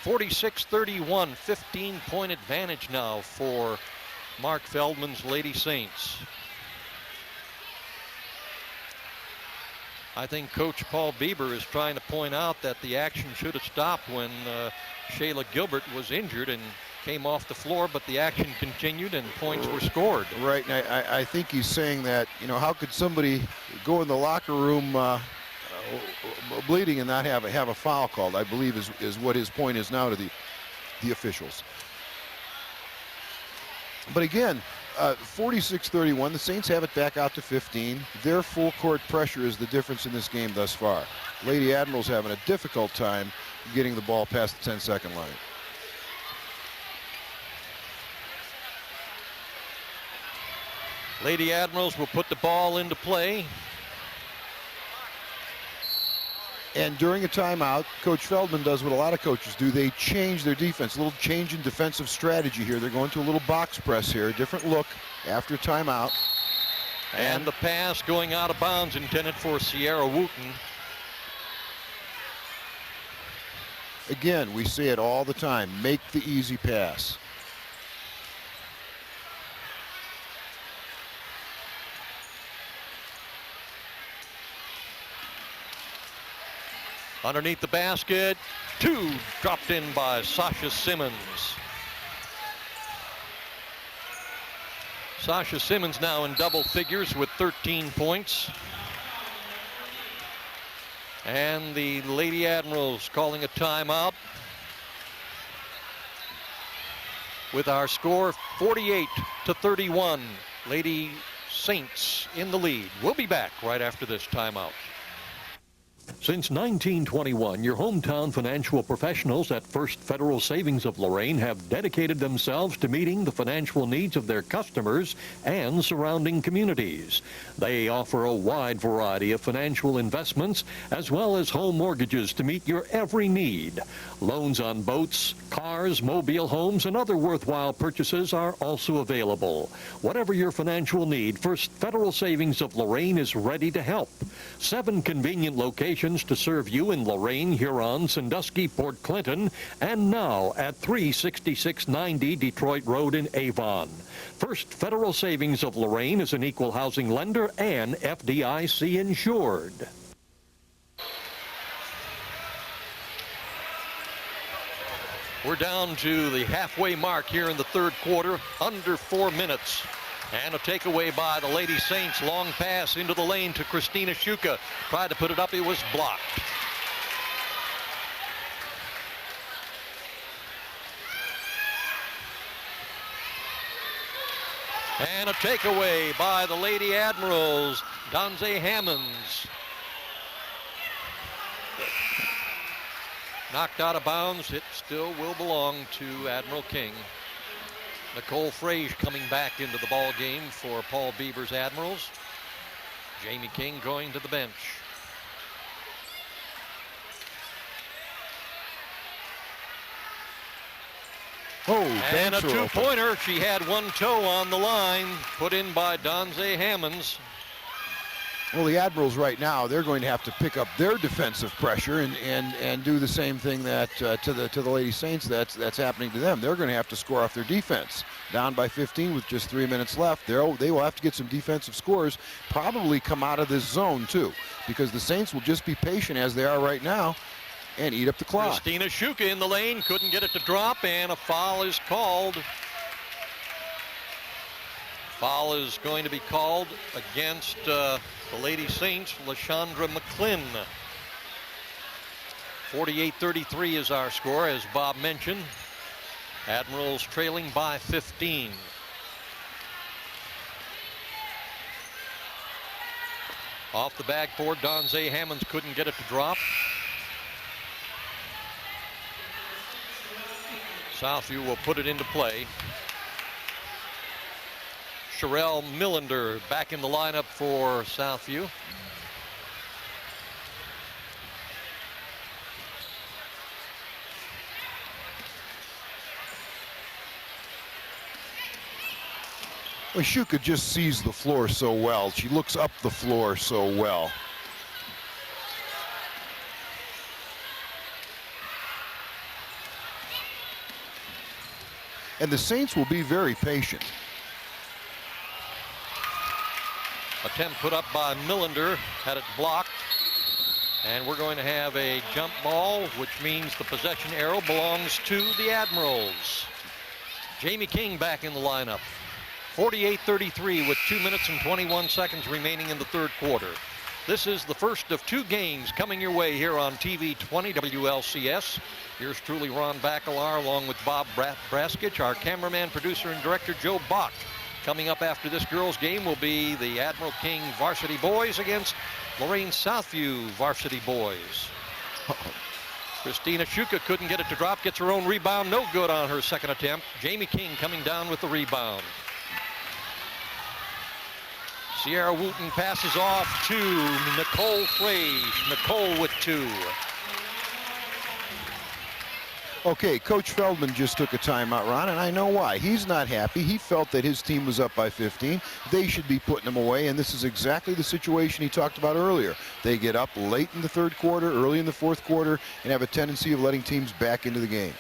46-31, 15-point advantage now for Mark Feldman's Lady Saints. I think Coach Paul Bieber is trying to point out that the action should have stopped when Shayla Gilbert was injured and came off the floor, but the action continued and points were scored. Right, and I think he's saying that, you know, how could somebody go in the locker room bleeding and not have a foul called, I believe is what his point is now to the officials. But again, 46-31, the Saints have it back out to 15. Their full court pressure is the difference in this game thus far. Lady Admirals having a difficult time getting the ball past the 10-second line. Lady Admirals will put the ball into play. And during a timeout, Coach Feldman does what a lot of coaches do. They change their defense, a little change in defensive strategy here. They're going to a little box press here, a different look after timeout. And the pass going out of bounds, intended for Sierra Wooten. Again, we say it all the time, make the easy pass. Underneath the basket, two dropped in by Sasha Simmons. Sasha Simmons now in double figures with 13 points. And the Lady Admirals calling a timeout with our score 48-31. Lady Saints in the lead. We'll be back right after this timeout. Since 1921, your hometown financial professionals at First Federal Savings of Lorain have dedicated themselves to meeting the financial needs of their customers and surrounding communities. They offer a wide variety of financial investments as well as home mortgages to meet your every need. Loans on boats, cars, mobile homes, and other worthwhile purchases are also available. Whatever your financial need, First Federal Savings of Lorain is ready to help. 7 convenient locations to serve you in Lorain, Huron, Sandusky, Port Clinton, and now at 36690 Detroit Road in Avon. First Federal Savings of Lorain is an equal housing lender and FDIC insured. We're down to the halfway mark here in the third quarter, under 4 minutes. And a takeaway by the Lady Saints. Long pass into the lane to Christina Shuka. Tried to put it up, it was blocked. And a takeaway by the Lady Admirals. Donze Hammonds. Knocked out of bounds. It still will belong to Admiral King. Nicole Frage coming back into the ball game for Paul Bieber's Admirals. Jamie King going to the bench. Oh, and a two-pointer. She had one toe on the line, put in by Donze Hammonds. Well, the Admirals right now, they're going to have to pick up their defensive pressure and do the same thing that to the Lady Saints that's happening to them. They're going to have to score off their defense. Down by 15 with just 3 minutes left. They will have to get some defensive scores, probably come out of this zone too, because the Saints will just be patient as they are right now and eat up the clock. Christina Shuka in the lane, couldn't get it to drop, and a foul is called. Foul is going to be called against the Lady Saints, LaShondra McClin. 48-33 is our score, as Bob mentioned. Admirals trailing by 15. Off the backboard, Donze Hammonds couldn't get it to drop. Southview will put it into play. Sherelle Millender back in the lineup for Southview. Well, Shuka just sees the floor so well. She looks up the floor so well. And the Saints will be very patient. Attempt put up by Millender, had it blocked. And we're going to have a jump ball, which means the possession arrow belongs to the Admirals. Jamie King back in the lineup. 48-33 with 2 minutes and 21 seconds remaining in the third quarter. This is the first of two games coming your way here on TV20 WLCS. Here's truly Ron Baccalar along with Bob Braskich, our cameraman, producer, and director Joe Bach. Coming up after this girls' game will be the Admiral King Varsity Boys against Lorain Southview Varsity Boys. Christina Shuka couldn't get it to drop, gets her own rebound, no good on her second attempt. Jamie King coming down with the rebound. Sierra Wooten passes off to Nicole Frage. Nicole with 2. Okay, Coach Feldman just took a timeout, Ron, and I know why. He's not happy. He felt that his team was up by 15. They should be putting them away, and this is exactly the situation he talked about earlier. They get up late in the third quarter, early in the fourth quarter, and have a tendency of letting teams back into the game.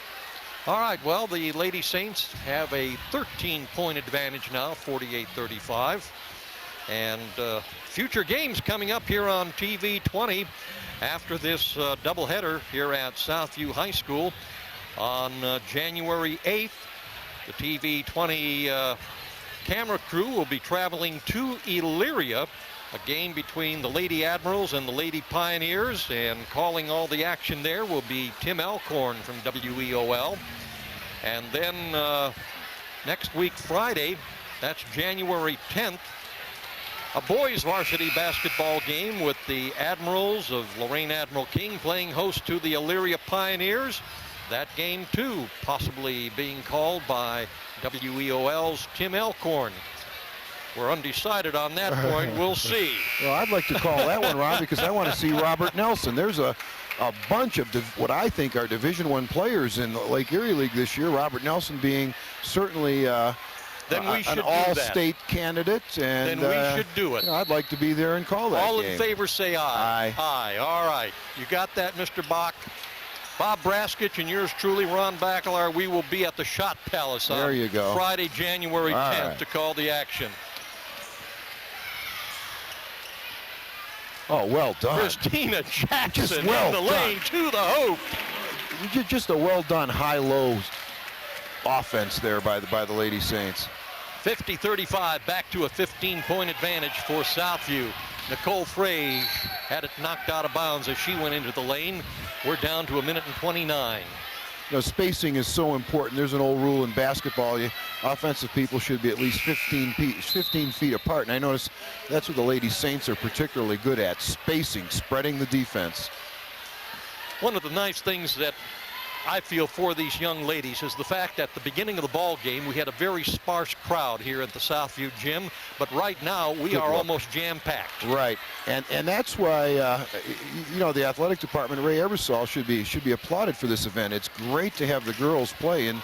All right, well, the Lady Saints have a 13-point advantage now, 48-35. And future games coming up here on TV20 after this doubleheader here at Southview High School. On January 8th, the TV20 camera crew will be traveling to Elyria, a game between the Lady Admirals and the Lady Pioneers, and calling all the action there will be Tim Alcorn from WEOL. And then next week, Friday, that's January 10th, a boys varsity basketball game with the Admirals of Lorain Admiral King playing host to the Elyria Pioneers. That game, too, possibly being called by WEOL's Tim Alcorn. We're undecided on that point. We'll see. Well, I'd like to call that one, Rob, because I want to see Robert Nelson. There's a bunch of what I think are Division I players in the Lake Erie League this year. Robert Nelson being certainly then we should an all-state candidate. And then we should do it. You know, I'd like to be there and call that All game. in favor say aye. Aye. Aye. All right. You got that, Mr. Bach? Bob Braskich and yours truly, Ron Baccalar. We will be at the Shot Palace on Friday, January 10th to call the action. Oh, well done. Christina Jackson well in the lane to the hoop. Just a well-done high-low offense there by the Lady Saints. 50-35, back to a 15-point advantage for Southview. Nicole Frage had it knocked out of bounds as she went into the lane. We're down to 1 minute and 29. You know, spacing is so important. There's an old rule in basketball. Offensive people should be at least 15 feet apart. And I notice that's what the Lady Saints are particularly good at, spacing, spreading the defense. One of the nice things that I feel for these young ladies is the fact that at the beginning of the ball game we had a very sparse crowd here at the Southview gym, but right now we are almost jam-packed. Right, and that's why you know, the athletic department, Ray Ebersol, should be applauded for this event. It's great to have the girls play, and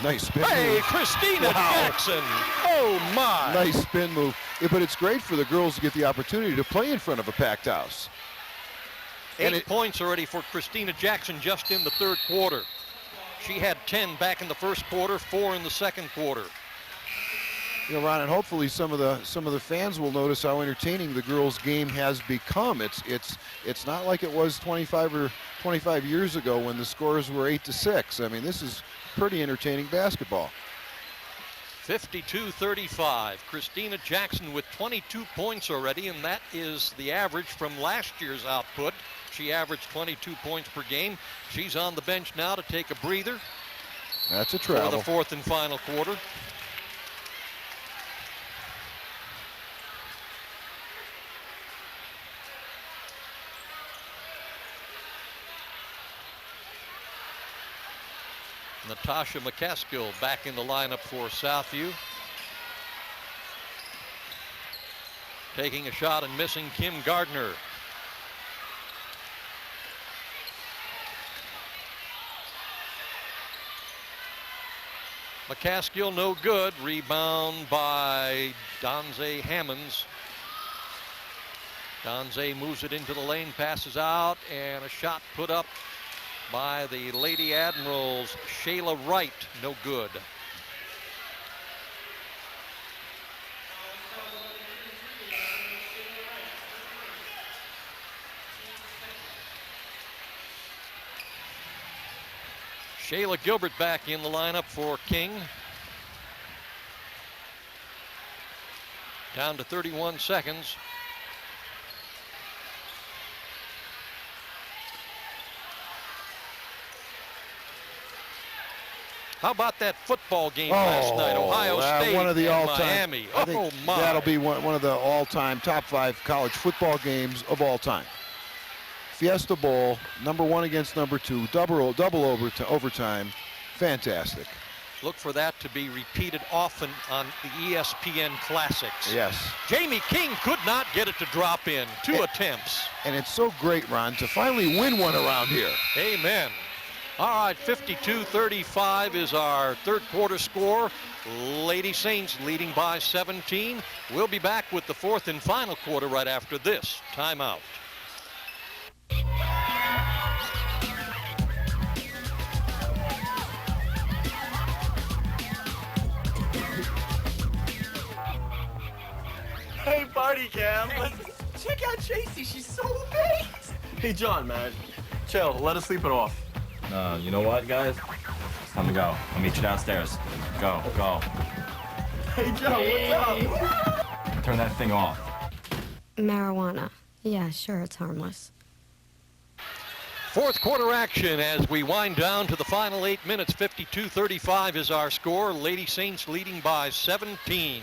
nice spin move. Christina Jackson! Oh my! Nice spin move. Yeah, but it's great for the girls to get the opportunity to play in front of a packed house. 8 points already for Christina Jackson just in the third quarter. She had 10 back in the first quarter, 4 in the second quarter. You know, Ron, and hopefully some of the fans will notice how entertaining the girls' game has become. It's not like it was 25 years ago when the scores were 8-6. I mean, this is pretty entertaining basketball. 52-35. Christina Jackson with 22 points already, and that is the average from last year's output. She averaged 22 points per game. She's on the bench now to take a breather. That's a travel. For the fourth and final quarter. Natasha McCaskill back in the lineup for Southview. Taking a shot and missing, Kim Gardner. McCaskill, no good. Rebound by Donze Hammonds. Donze moves it into the lane, passes out, and a shot put up by the Lady Admirals. Shayla Wright, no good. Shayla Gilbert back in the lineup for King. Down to 31 seconds. How about that football game last night? Ohio State one of the and all-time, Miami. I think Oh, my. that'll be one of the all-time top 5 college football games of all time. Fiesta Bowl, number 1 against number 2, double overtime. Fantastic. Look for that to be repeated often on the ESPN Classics. Yes. Jamie King could not get it to drop in. 2 attempts. And it's so great, Ron, to finally win one around here. Amen. All right, 52-35 is our third quarter score. Lady Saints leading by 17. We'll be back with the fourth and final quarter right after this timeout. Hey, party cam. Hey, check out Tracy. She's so big. Hey, John, man. Chill. Let us sleep it off. You know what, guys? It's time to go. I'll meet you downstairs. Go. Hey, Joe, what's up? Turn that thing off. Marijuana. Yeah, sure, it's harmless. Fourth quarter action as we wind down to the final 8 minutes. 52-35 is our score. Lady Saints leading by 17.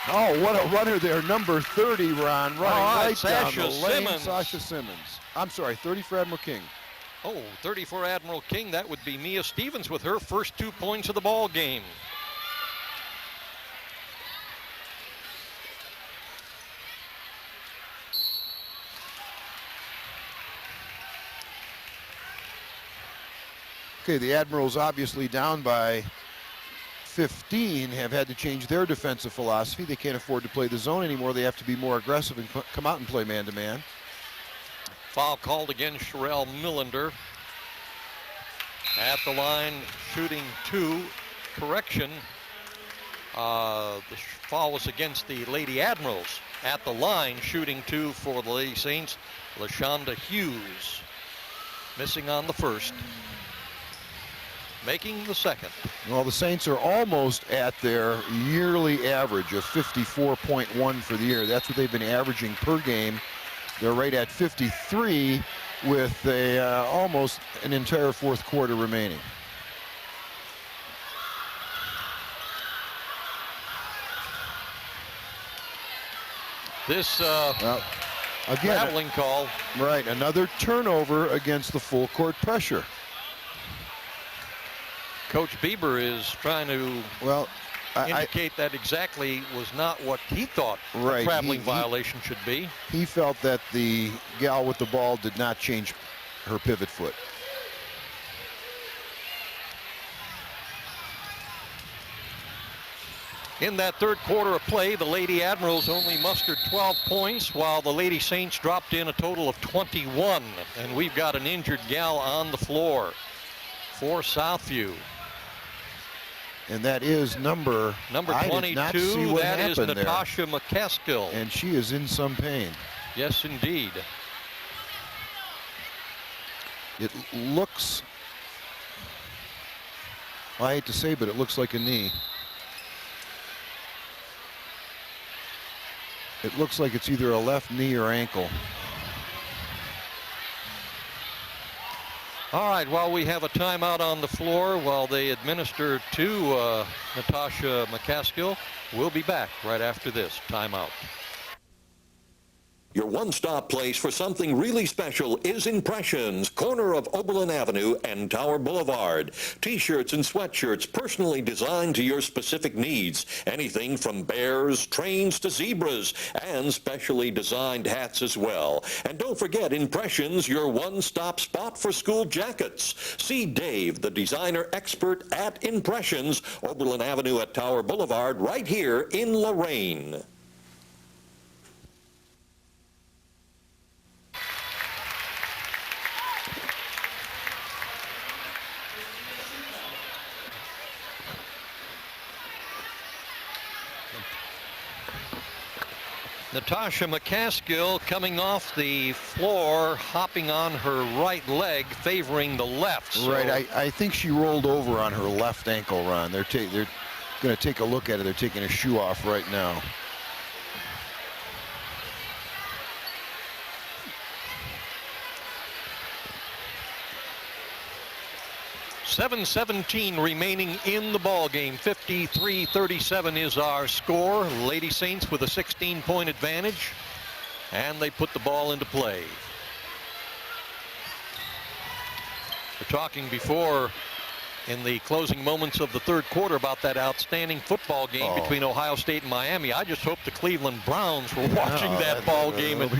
Oh, what a runner there. Number 30, Ron, running right down Sasha the lane. Simmons. Sasha Simmons. I'm sorry, 30 for Admiral King. Oh, 30 for Admiral King. That would be Mia Stevens with her first 2 points of the ball game. Okay, the Admirals obviously down by 15 have had to change their defensive philosophy. They can't afford to play the zone anymore. They have to be more aggressive and come out and play man-to-man. Foul called against Sherelle Millender. At the line, shooting 2. Correction. The foul was against the Lady Admirals. At the line, shooting 2 for the Lady Saints, LaShonda Hughes. Missing on the first. Making the second. Well, the Saints are almost at their yearly average of 54.1 for the year. That's what they've been averaging per game. They're right at 53 with almost an entire fourth quarter remaining. This Again, traveling call. right, another turnover against the full court pressure. Coach Bieber is trying to indicate that exactly was not what he thought a traveling violation should be. He felt that the gal with the ball did not change her pivot foot. In that third quarter of play, the Lady Admirals only mustered 12 points, while the Lady Saints dropped in a total of 21. And we've got an injured gal on the floor for Southview. And that is number 22. That is Natasha McCaskill. And she is in some pain. Yes, indeed. It looks, I hate to say, but it looks like a knee. It looks like it's either a left knee or ankle. All right, while we have a timeout on the floor while they administer to Natasha McCaskill, we'll be back right after this timeout. Your one-stop place for something really special is Impressions, corner of Oberlin Avenue and Tower Boulevard. T-shirts and sweatshirts personally designed to your specific needs. Anything from bears, trains to zebras, and specially designed hats as well. And don't forget Impressions, your one-stop spot for school jackets. See Dave, the designer expert at Impressions, Oberlin Avenue at Tower Boulevard, right here in Lorain. Natasha McCaskill coming off the floor, hopping on her right leg, favoring the left. So Right, I think she rolled over on her left ankle, Ron. They're going to take a look at it. They're taking a shoe off right now. .7:17 remaining in the ball game. 53-37 is our score. Lady Saints with a 16-point advantage, and they put the ball into play. We're talking before in the closing moments of the third quarter about that outstanding football game between Ohio State and Miami. I just hope the Cleveland Browns were watching that ball game and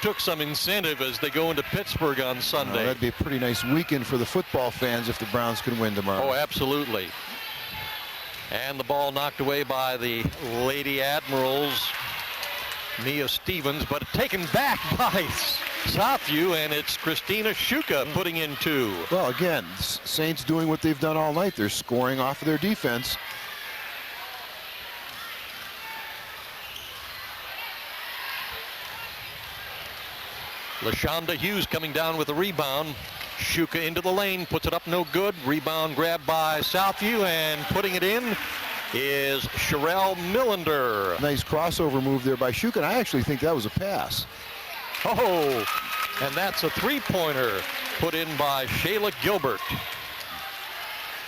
took some incentive as they go into Pittsburgh on Sunday. That'd be a pretty nice weekend for the football fans if the Browns could win tomorrow. Oh, absolutely. And the ball knocked away by the Lady Admirals, Mia Stevens, but taken back by Southview, and it's Christina Shuka putting in two. Well, again, Saints doing what they've done all night. They're scoring off of their defense. LaShonda Hughes coming down with a rebound. Shuka into the lane, puts it up, no good. Rebound grabbed by Southview, and putting it in is Sherelle Millender. Nice crossover move there by Shuka, and I actually think that was a pass. Oh, and that's a three-pointer put in by Shayla Gilbert.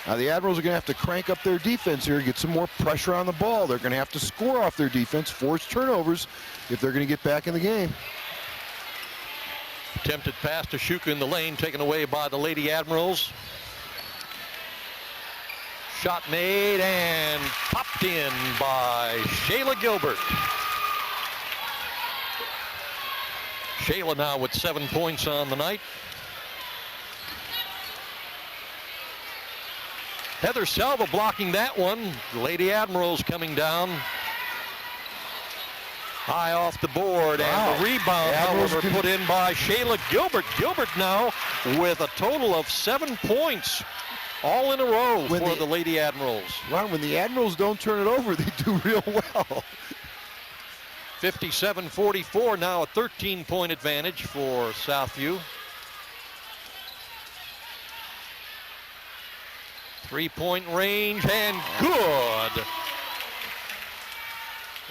Now the Admirals are going to have to crank up their defense here, get some more pressure on the ball. They're going to have to score off their defense, force turnovers if they're going to get back in the game. Attempted pass to Shuka in the lane, taken away by the Lady Admirals. Shot made and popped in by Shayla Gilbert. Shayla now with 7 points on the night. Heather Selva blocking that one. Lady Admirals coming down. High off the board, and the rebound, however, put in by Shayla Gilbert. Gilbert now with a total of 7 points, all in a row for the Lady Admirals. Ron, when the Admirals don't turn it over, they do real well. 57-44, now a 13-point advantage for Southview. Three-point range, and good.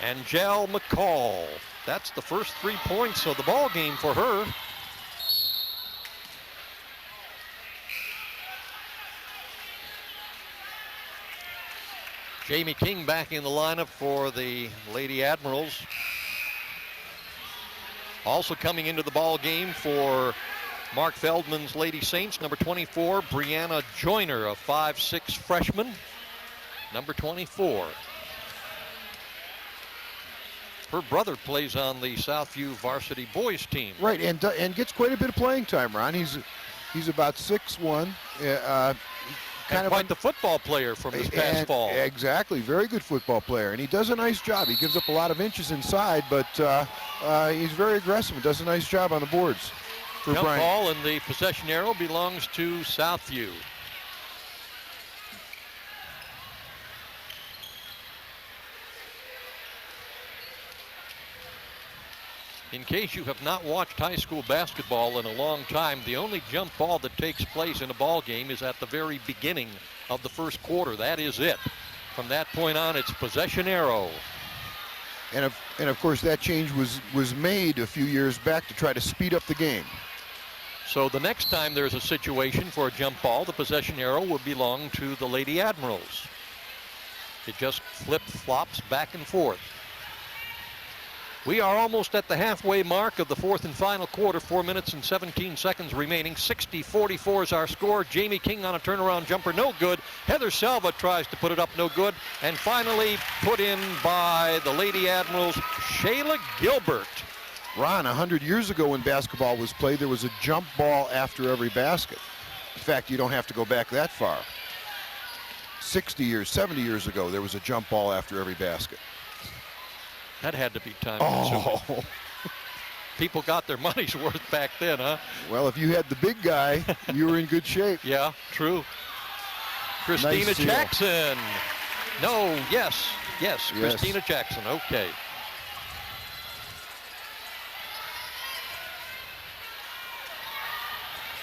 Angel McCall. That's the first 3 points of the ball game for her. Jamie King back in the lineup for the Lady Admirals. Also coming into the ball game for Mark Feldman's Lady Saints, number 24, Brianna Joyner, a 5'6" freshman, number 24. Her brother plays on the Southview Varsity boys team. Right, and gets quite a bit of playing time, Ron. He's about 6'1". Kind of quite the football player from this past fall. Exactly, very good football player, and he does a nice job. He gives up a lot of inches inside, but he's very aggressive and does a nice job on the boards. For Jump Brian. ball, and the possession arrow belongs to Southview. In case you have not watched high school basketball in a long time, the only jump ball that takes place in a ball game is at the very beginning of the first quarter. That is it. From that point on, it's possession arrow. And of course, that change was made a few years back to try to speed up the game. So the next time there's a situation for a jump ball, the possession arrow will belong to the Lady Admirals. It just flip-flops back and forth. We are almost at the halfway mark of the fourth and final quarter. 4 minutes and 17 seconds remaining. 60-44 is our score. Jamie King on a turnaround jumper, no good. Heather Selva tries to put it up, no good. And finally put in by the Lady Admirals, Shayla Gilbert. Ron, 100 years ago when basketball was played, there was a jump ball after every basket. In fact, you don't have to go back that far. 60 years, 70 years ago, there was a jump ball after every basket. That had to be time consuming. Oh. People got their money's worth back then, huh? Well, if you had the big guy, you were in good shape. Yeah, true. Christina Nice Jackson. No, yes, Christina Jackson, okay.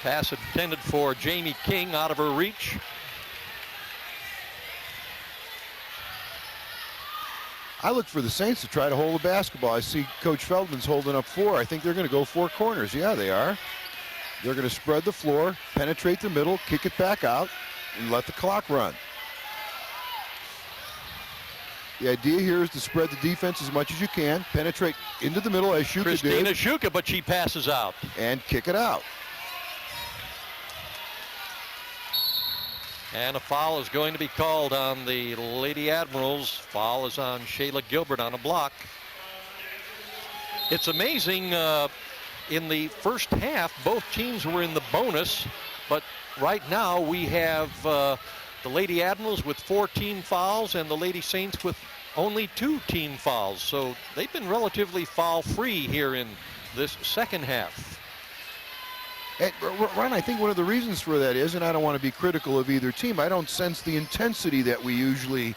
Pass intended for Jamie King, out of her reach. I look for the Saints to try to hold the basketball. I see Coach Feldman's holding up 4. I think they're going to go 4 corners. Yeah, they are. They're going to spread the floor, penetrate the middle, kick it back out, and let the clock run. The idea here is to spread the defense as much as you can, penetrate into the middle as Shuka Christina did. Shuka, but she passes out. And kick it out. And a foul is going to be called on the Lady Admirals. Foul is on Shayla Gilbert on a block. It's amazing, in the first half, both teams were in the bonus, but right now we have the Lady Admirals with 4 team fouls and the Lady Saints with only 2 team fouls. So they've been relatively foul-free here in this second half. And Ron, I think one of the reasons for that is, and I don't want to be critical of either team, I don't sense the intensity that we usually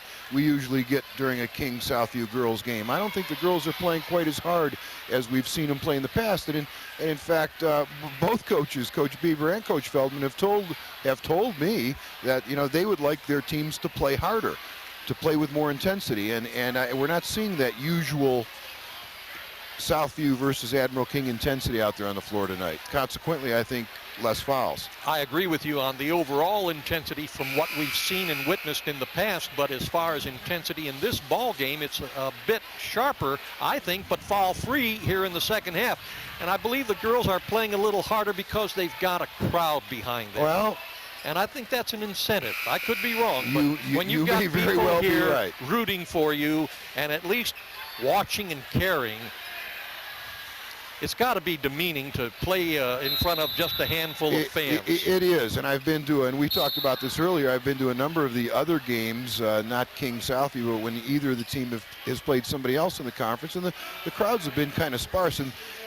get during a King Southview girls game. I don't think the girls are playing quite as hard as we've seen them play in the past. And in fact, both coaches, Coach Bieber and Coach Feldman, have told me that they would like their teams to play harder, to play with more intensity, and we're not seeing that usual Southview versus Admiral King intensity out there on the floor tonight. Consequently, I think less fouls. I agree with you on the overall intensity from what we've seen and witnessed in the past, but as far as intensity in this ball game, it's a bit sharper, I think, but foul-free here in the second half. And I believe the girls are playing a little harder because they've got a crowd behind them. Well, and I think that's an incentive. I could be wrong, but when you you've got may very people well here be right. rooting for you and at least watching and caring, it's got to be demeaning to play in front of just a handful of fans. It is, and I've been to, and we talked about this earlier, I've been to a number of the other games, not King Southview, but when either of the team has played somebody else in the conference, and the crowds have been kind of sparse.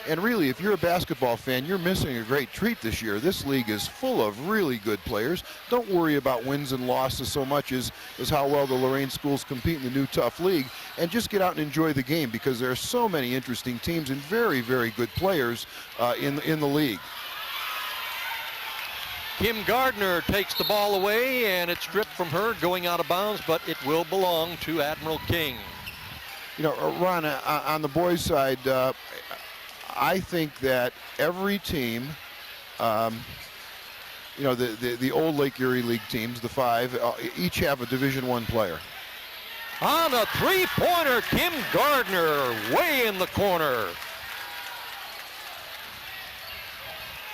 And really, if you're a basketball fan, you're missing a great treat this year. This league is full of really good players. Don't worry about wins and losses so much as how well the Lorain schools compete in the new tough league, and just get out and enjoy the game, because there are so many interesting teams and very, very good players in the league. Kim Gardner takes the ball away, and it's stripped from her, going out of bounds, but it will belong to Admiral King. Ron, on the boys' side, I think that every team, the old Lake Erie League teams, the 5, each have a Division I player. On a three-pointer, Kim Gardner, way in the corner.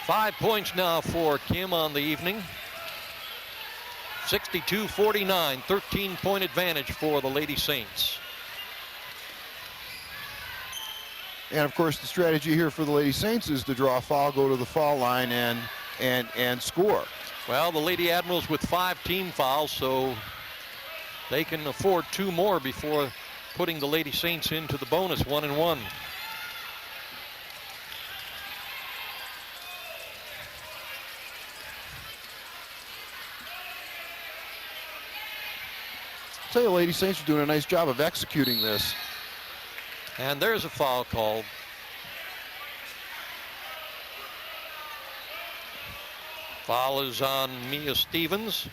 5 points now for Kim on the evening. 62-49, 13-point advantage for the Lady Saints. And of course, the strategy here for the Lady Saints is to draw a foul, go to the foul line, and score. Well, the Lady Admirals with 5 team fouls, so they can afford 2 more before putting the Lady Saints into the bonus 1-1. I'll tell you, Lady Saints are doing a nice job of executing this. And there's a foul called. Foul is on Mia Stevens.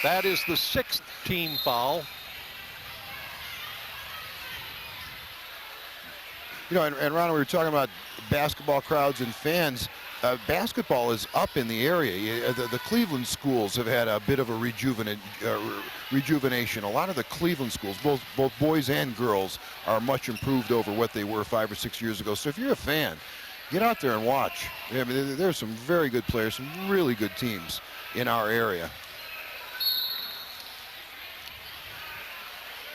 That is the 6th team foul. And Ron, we were talking about basketball crowds and fans. basketball is up in the area. The Cleveland schools have had a bit of a rejuvenation. A lot of the Cleveland schools, both boys and girls, are much improved over what they were 5 or 6 years ago. So if you're a fan, get out there and watch. I mean, there's some very good players, some really good teams in our area.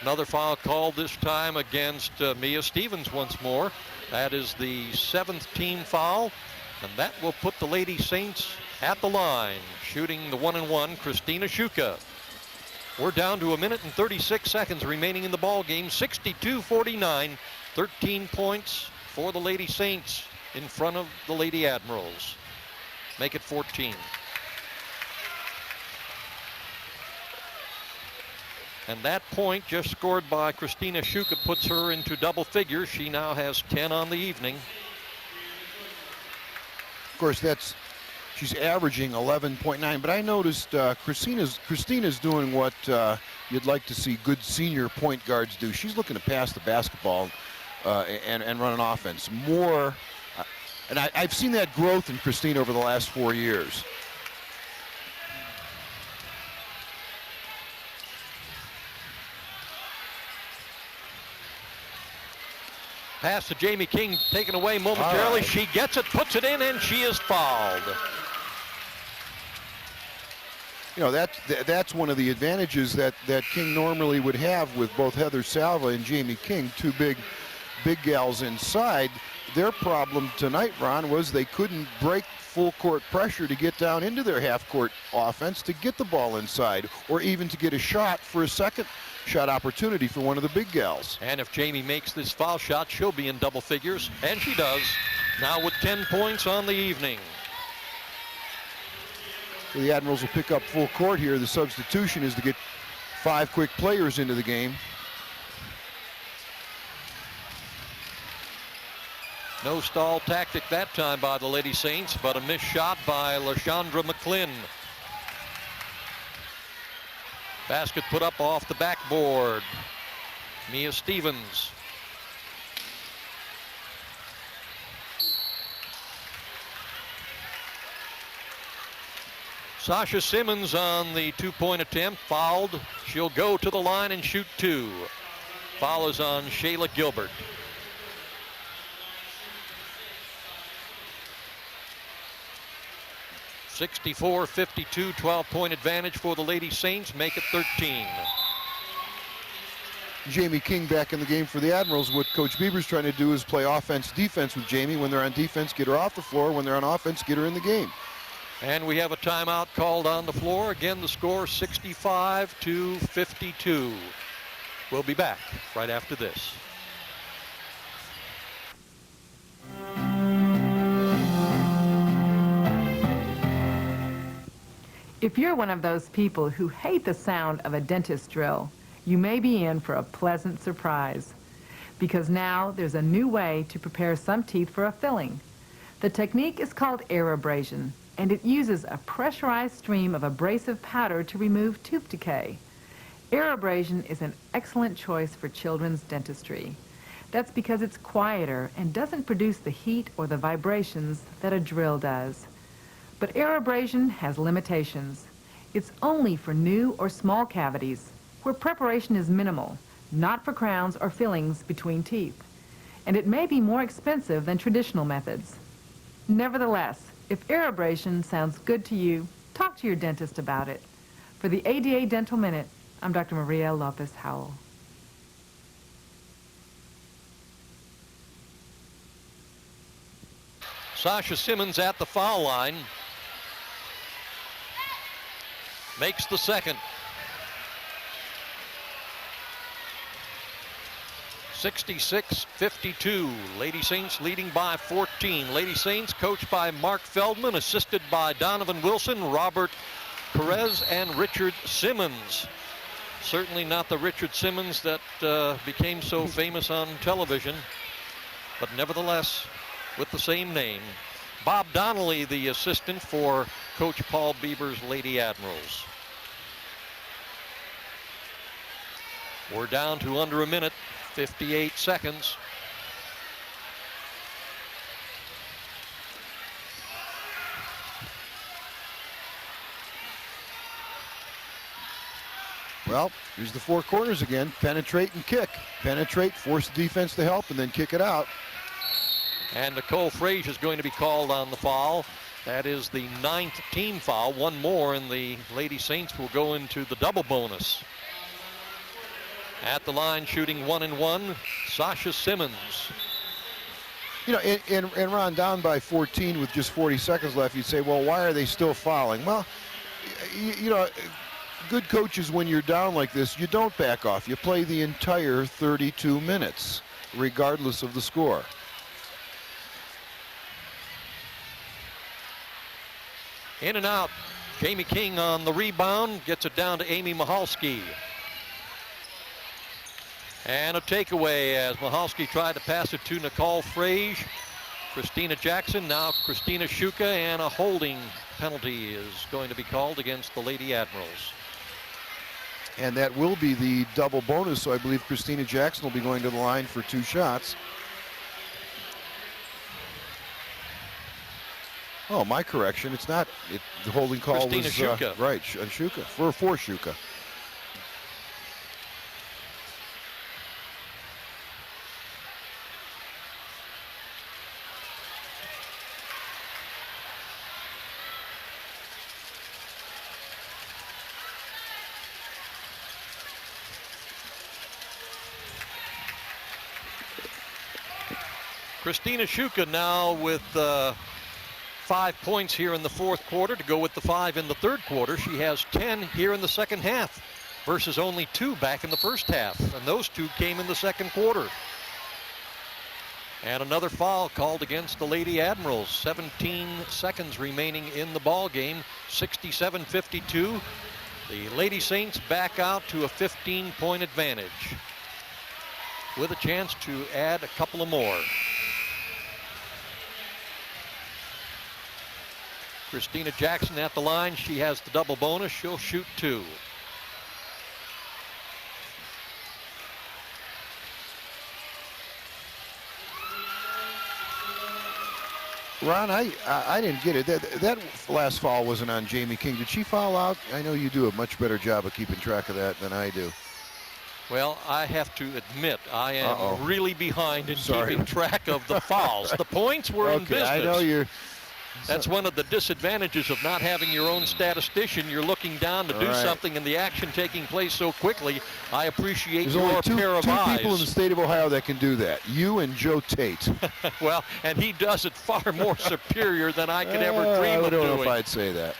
Another foul called this time against Mia Stevens once more. That is the 7th team foul, and that will put the Lady Saints at the line. Shooting the 1-and-1, Christina Shuka. We're down to 1 minute and 36 seconds remaining in the ball game. 62-49, 13 points for the Lady Saints in front of the Lady Admirals. Make it 14. And that point just scored by Christina Shuka puts her into double figures. She now has 10 on the evening. Of course, she's averaging 11.9, but I noticed Christina's doing what you'd like to see good senior point guards do. She's looking to pass the basketball and run an offense more. And I've seen that growth in Christina over the last 4 years. Pass to Jamie King, taken away momentarily. Right. She gets it, puts it in, and she is fouled. You know, that's one of the advantages that King normally would have with both Heather Salva and Jamie King, two big gals inside. Their problem tonight, Ron, was they couldn't break full court pressure to get down into their half court offense to get the ball inside, or even to get a shot for a second shot opportunity for one of the big gals. And if Jamie makes this foul shot, she'll be in double figures, and she does. Now with 10 points on the evening. So the Admirals will pick up full court here. The substitution is to get 5 quick players into the game. No stall tactic that time by the Lady Saints, but a missed shot by LaShondra McClin. Basket put up off the backboard. Mia Stevens. Sasha Simmons on the 2-point attempt, fouled. She'll go to the line and shoot 2. Foul is on Shayla Gilbert. (64-52), 12-point advantage for the Lady Saints, make it 13. Jamie King back in the game for the Admirals. What Coach Bieber's trying to do is play offense, defense with Jamie. When they're on defense, get her off the floor. When they're on offense, get her in the game. And we have a timeout called on the floor. Again, the score 65-52. We'll be back right after this. If you're one of those people who hate the sound of a dentist drill, you may be in for a pleasant surprise. Because now there's a new way to prepare some teeth for a filling. The technique is called air abrasion, and it uses a pressurized stream of abrasive powder to remove tooth decay. Air abrasion is an excellent choice for children's dentistry. That's because it's quieter and doesn't produce the heat or the vibrations that a drill does. But air abrasion has limitations. It's only for new or small cavities, where preparation is minimal, not for crowns or fillings between teeth. And it may be more expensive than traditional methods. Nevertheless, if air abrasion sounds good to you, talk to your dentist about it. For the ADA Dental Minute, I'm Dr. Maria Lopez Howell. Sasha Simmons at the foul line. Makes the second. 66-52. Lady Saints leading by 14. Lady Saints coached by Mark Feldman, assisted by Donovan Wilson, Robert Perez, and Richard Simmons. Certainly not the Richard Simmons that became so famous on television, but nevertheless with the same name. Bob Donnelly, the assistant for Coach Paul Bieber's Lady Admirals. We're down to under a minute, 58 seconds. Well, here's the four corners again. Penetrate and kick. Penetrate, force the defense to help, and then kick it out. And Nicole Frazier is going to be called on the foul. That is the 9th team foul. One more, and the Lady Saints will go into the double bonus. At the line, shooting 1-1, Sasha Simmons. You know, and Ron, down by 14 with just 40 seconds left, you'd say, well, why are they still fouling? Well, you know, good coaches, when you're down like this, you don't back off. You play the entire 32 minutes, regardless of the score. In and out. Jamie King on the rebound, gets it down to Amy Michalski. And a takeaway as Michalski tried to pass it to Nicole Frazier. Christina Jackson, now Christina Shuka, and a holding penalty is going to be called against the Lady Admirals. And that will be the double bonus, so I believe Christina Jackson will be going to the line for 2 shots. Oh, my correction. It's not. The holding call Christina was Shuka. Right, Shuka for Shuka. Christina Shuka now with 5 points here in the 4th quarter to go with the 5 in the 3rd quarter. She has 10 here in the 2nd half versus only 2 back in the 1st half, and those 2 came in the 2nd quarter. And another foul called against the Lady Admirals. 17 seconds remaining in the ball game. 67-52. The Lady Saints back out to a 15-point advantage with a chance to add a couple of more. Christina Jackson at the line. She has the double bonus. She'll shoot 2. Ron, I didn't get it. That last foul wasn't on Jamie King. Did she foul out? I know you do a much better job of keeping track of that than I do. Well, I have to admit, I am really behind in keeping track of the fouls. The points were in business. I know you're. That's one of the disadvantages of not having your own statistician. You're looking down to do something, and the action taking place so quickly. I appreciate There's your only pair of two eyes. people in the state of Ohio that can do that. You and Joe Tate. Well, and he does it far more superior than I could ever dream of doing. I don't know if I'd say that.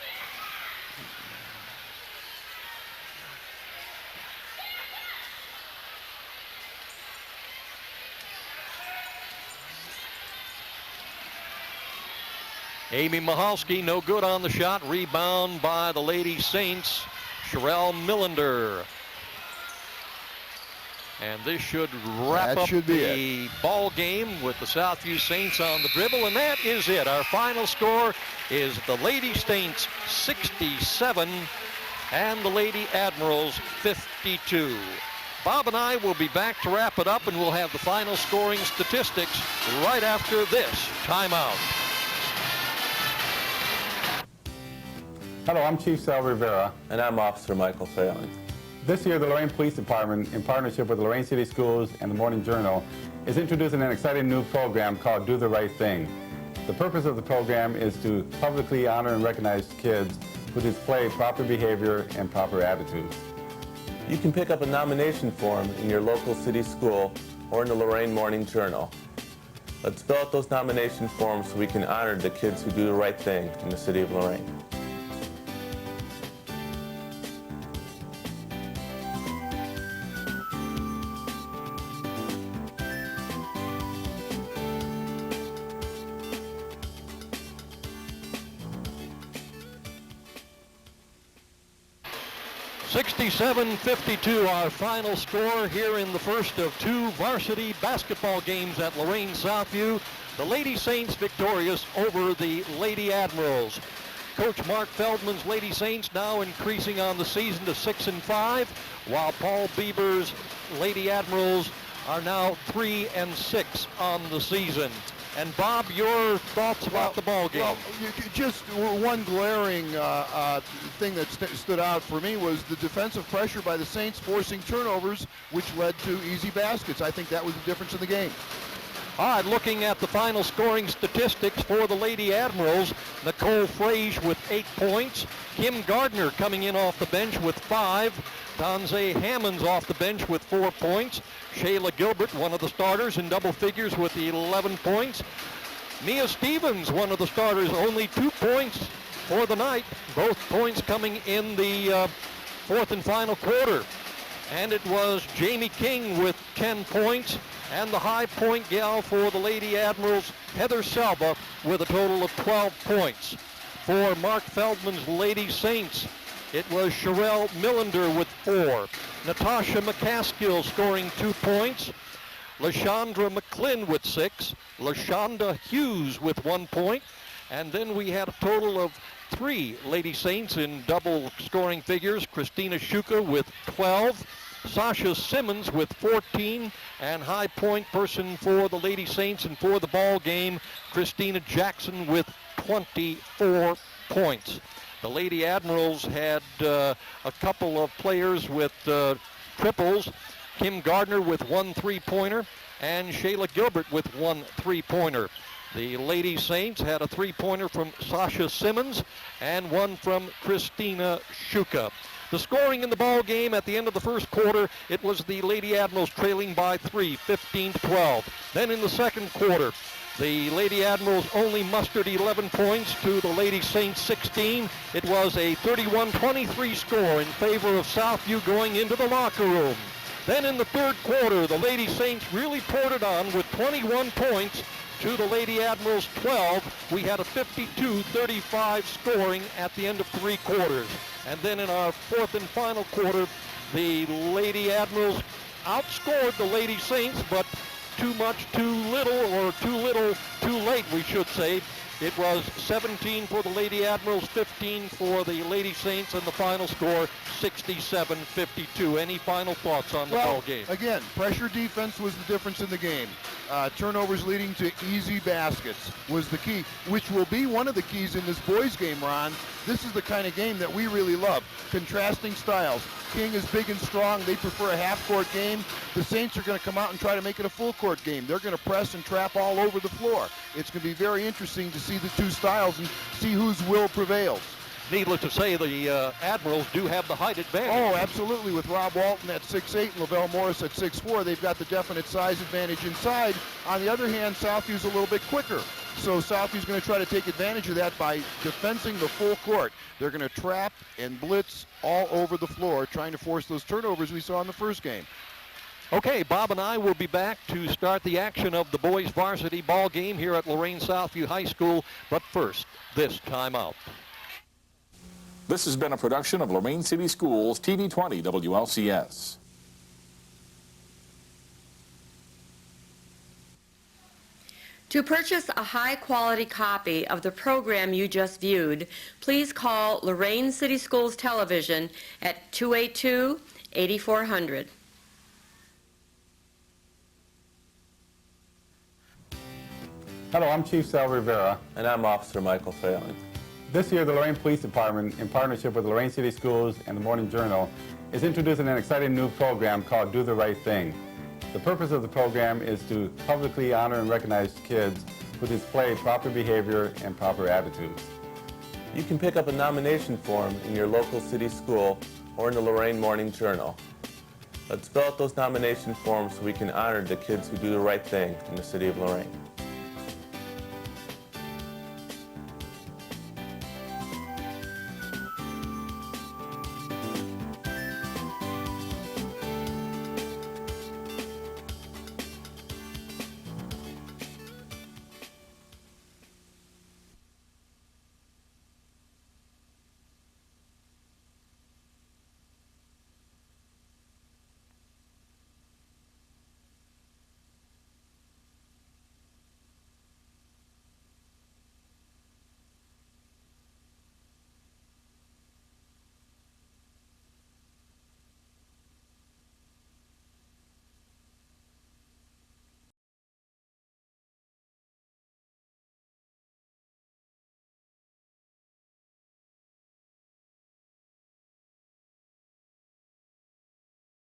Amy Michalski, no good on the shot. Rebound by the Lady Saints, Sherelle Millender. And this should wrap up the ball game with the Southview Saints on the dribble. And that is it. Our final score is the Lady Saints 67 and the Lady Admirals 52. Bob and I will be back to wrap it up, and we'll have the final scoring statistics right after this timeout. Hello, I'm Chief Sal Rivera. And I'm Officer Michael Phelan. This year, the Lorain Police Department, in partnership with the Lorain City Schools and the Morning Journal, is introducing an exciting new program called Do the Right Thing. The purpose of the program is to publicly honor and recognize kids who display proper behavior and proper attitudes. You can pick up a nomination form in your local city school or in the Lorain Morning Journal. Let's fill out those nomination forms so we can honor the kids who do the right thing in the city of Lorain. (67-52) our final score here in the first of 2 varsity basketball games at Lorain Southview. The Lady Saints victorious over the Lady Admirals. Coach Mark Feldman's Lady Saints now increasing on the season to 6-5, while Paul Bieber's Lady Admirals are now 3-6 on the season. And Bob, your thoughts about the ball game? Well, just one glaring thing that stood out for me was the defensive pressure by the Saints forcing turnovers, which led to easy baskets. I think that was the difference in the game. All right, looking at the final scoring statistics for the Lady Admirals, Nicole Frage with 8 points, Kim Gardner coming in off the bench with 5, Donze Hammonds off the bench with 4 points, Shayla Gilbert, one of the starters, in double figures with 11 points, Mia Stevens, one of the starters, only 2 points for the night, both points coming in the fourth and final quarter. And it was Jamie King with 10 points, and the high point gal for the Lady Admirals, Heather Salva, with a total of 12 points. For Mark Feldman's Lady Saints, it was Sherelle Millender with 4. Natasha McCaskill scoring 2 points. LaShondra McClin with 6. LaShonda Hughes with 1 point. And then we had a total of 3 Lady Saints in double scoring figures. Christina Shuka with 12. Sasha Simmons with 14, and high point person for the Lady Saints and for the ball game, Christina Jackson with 24 points. The Lady Admirals had a couple of players with triples, Kim Gardner with 1 3-pointer, and Shayla Gilbert with 1 3-pointer. The Lady Saints had a 3-pointer from Sasha Simmons and 1 from Christina Shuka. The scoring in the ball game at the end of the first quarter, it was the Lady Admirals trailing by 3, 15-12. Then in the second quarter, the Lady Admirals only mustered 11 points to the Lady Saints 16. It was a 31-23 score in favor of Southview going into the locker room. Then in the third quarter, the Lady Saints really poured it on with 21 points to the Lady Admirals 12. We had a 52-35 scoring at the end of 3 quarters. And then in our fourth and final quarter, the Lady Admirals outscored the Lady Saints, but too much, too little, or too little, too late, we should say. It was 17 for the Lady Admirals, 15 for the Lady Saints, and the final score 67-52. Any final thoughts on the ball game? Again, pressure defense was the difference in the game. Turnovers leading to easy baskets was the key, which will be one of the keys in this boys game, Ron. This is the kind of game that we really love. Contrasting styles. King is big and strong. They prefer a half-court game. The Saints are going to come out and try to make it a full-court game. They're going to press and trap all over the floor. It's going to be very interesting to see the two styles and see whose will prevails. Needless to say, the Admirals do have the height advantage. Oh, absolutely. With Rob Walton at 6'8" and Lavelle Morris at 6'4", they've got the definite size advantage inside. On the other hand, Southview's a little bit quicker. So Southview's going to try to take advantage of that by defending the full court. They're going to trap and blitz all over the floor, trying to force those turnovers we saw in the first game. Okay, Bob and I will be back to start the action of the boys varsity ball game here at Lorain Southview High School. But first, this timeout. This has been a production of Lorain City Schools, TV20 WLCS. To purchase a high-quality copy of the program you just viewed, please call Lorain City Schools Television at 282-8400. Hello, I'm Chief Sal Rivera. And I'm Officer Michael Phelan. This year, the Lorain Police Department, in partnership with Lorain City Schools and the Morning Journal, is introducing an exciting new program called Do the Right Thing. The purpose of the program is to publicly honor and recognize kids who display proper behavior and proper attitudes. You can pick up a nomination form in your local city school or in the Lorain Morning Journal. Let's fill out those nomination forms so we can honor the kids who do the right thing in the city of Lorain.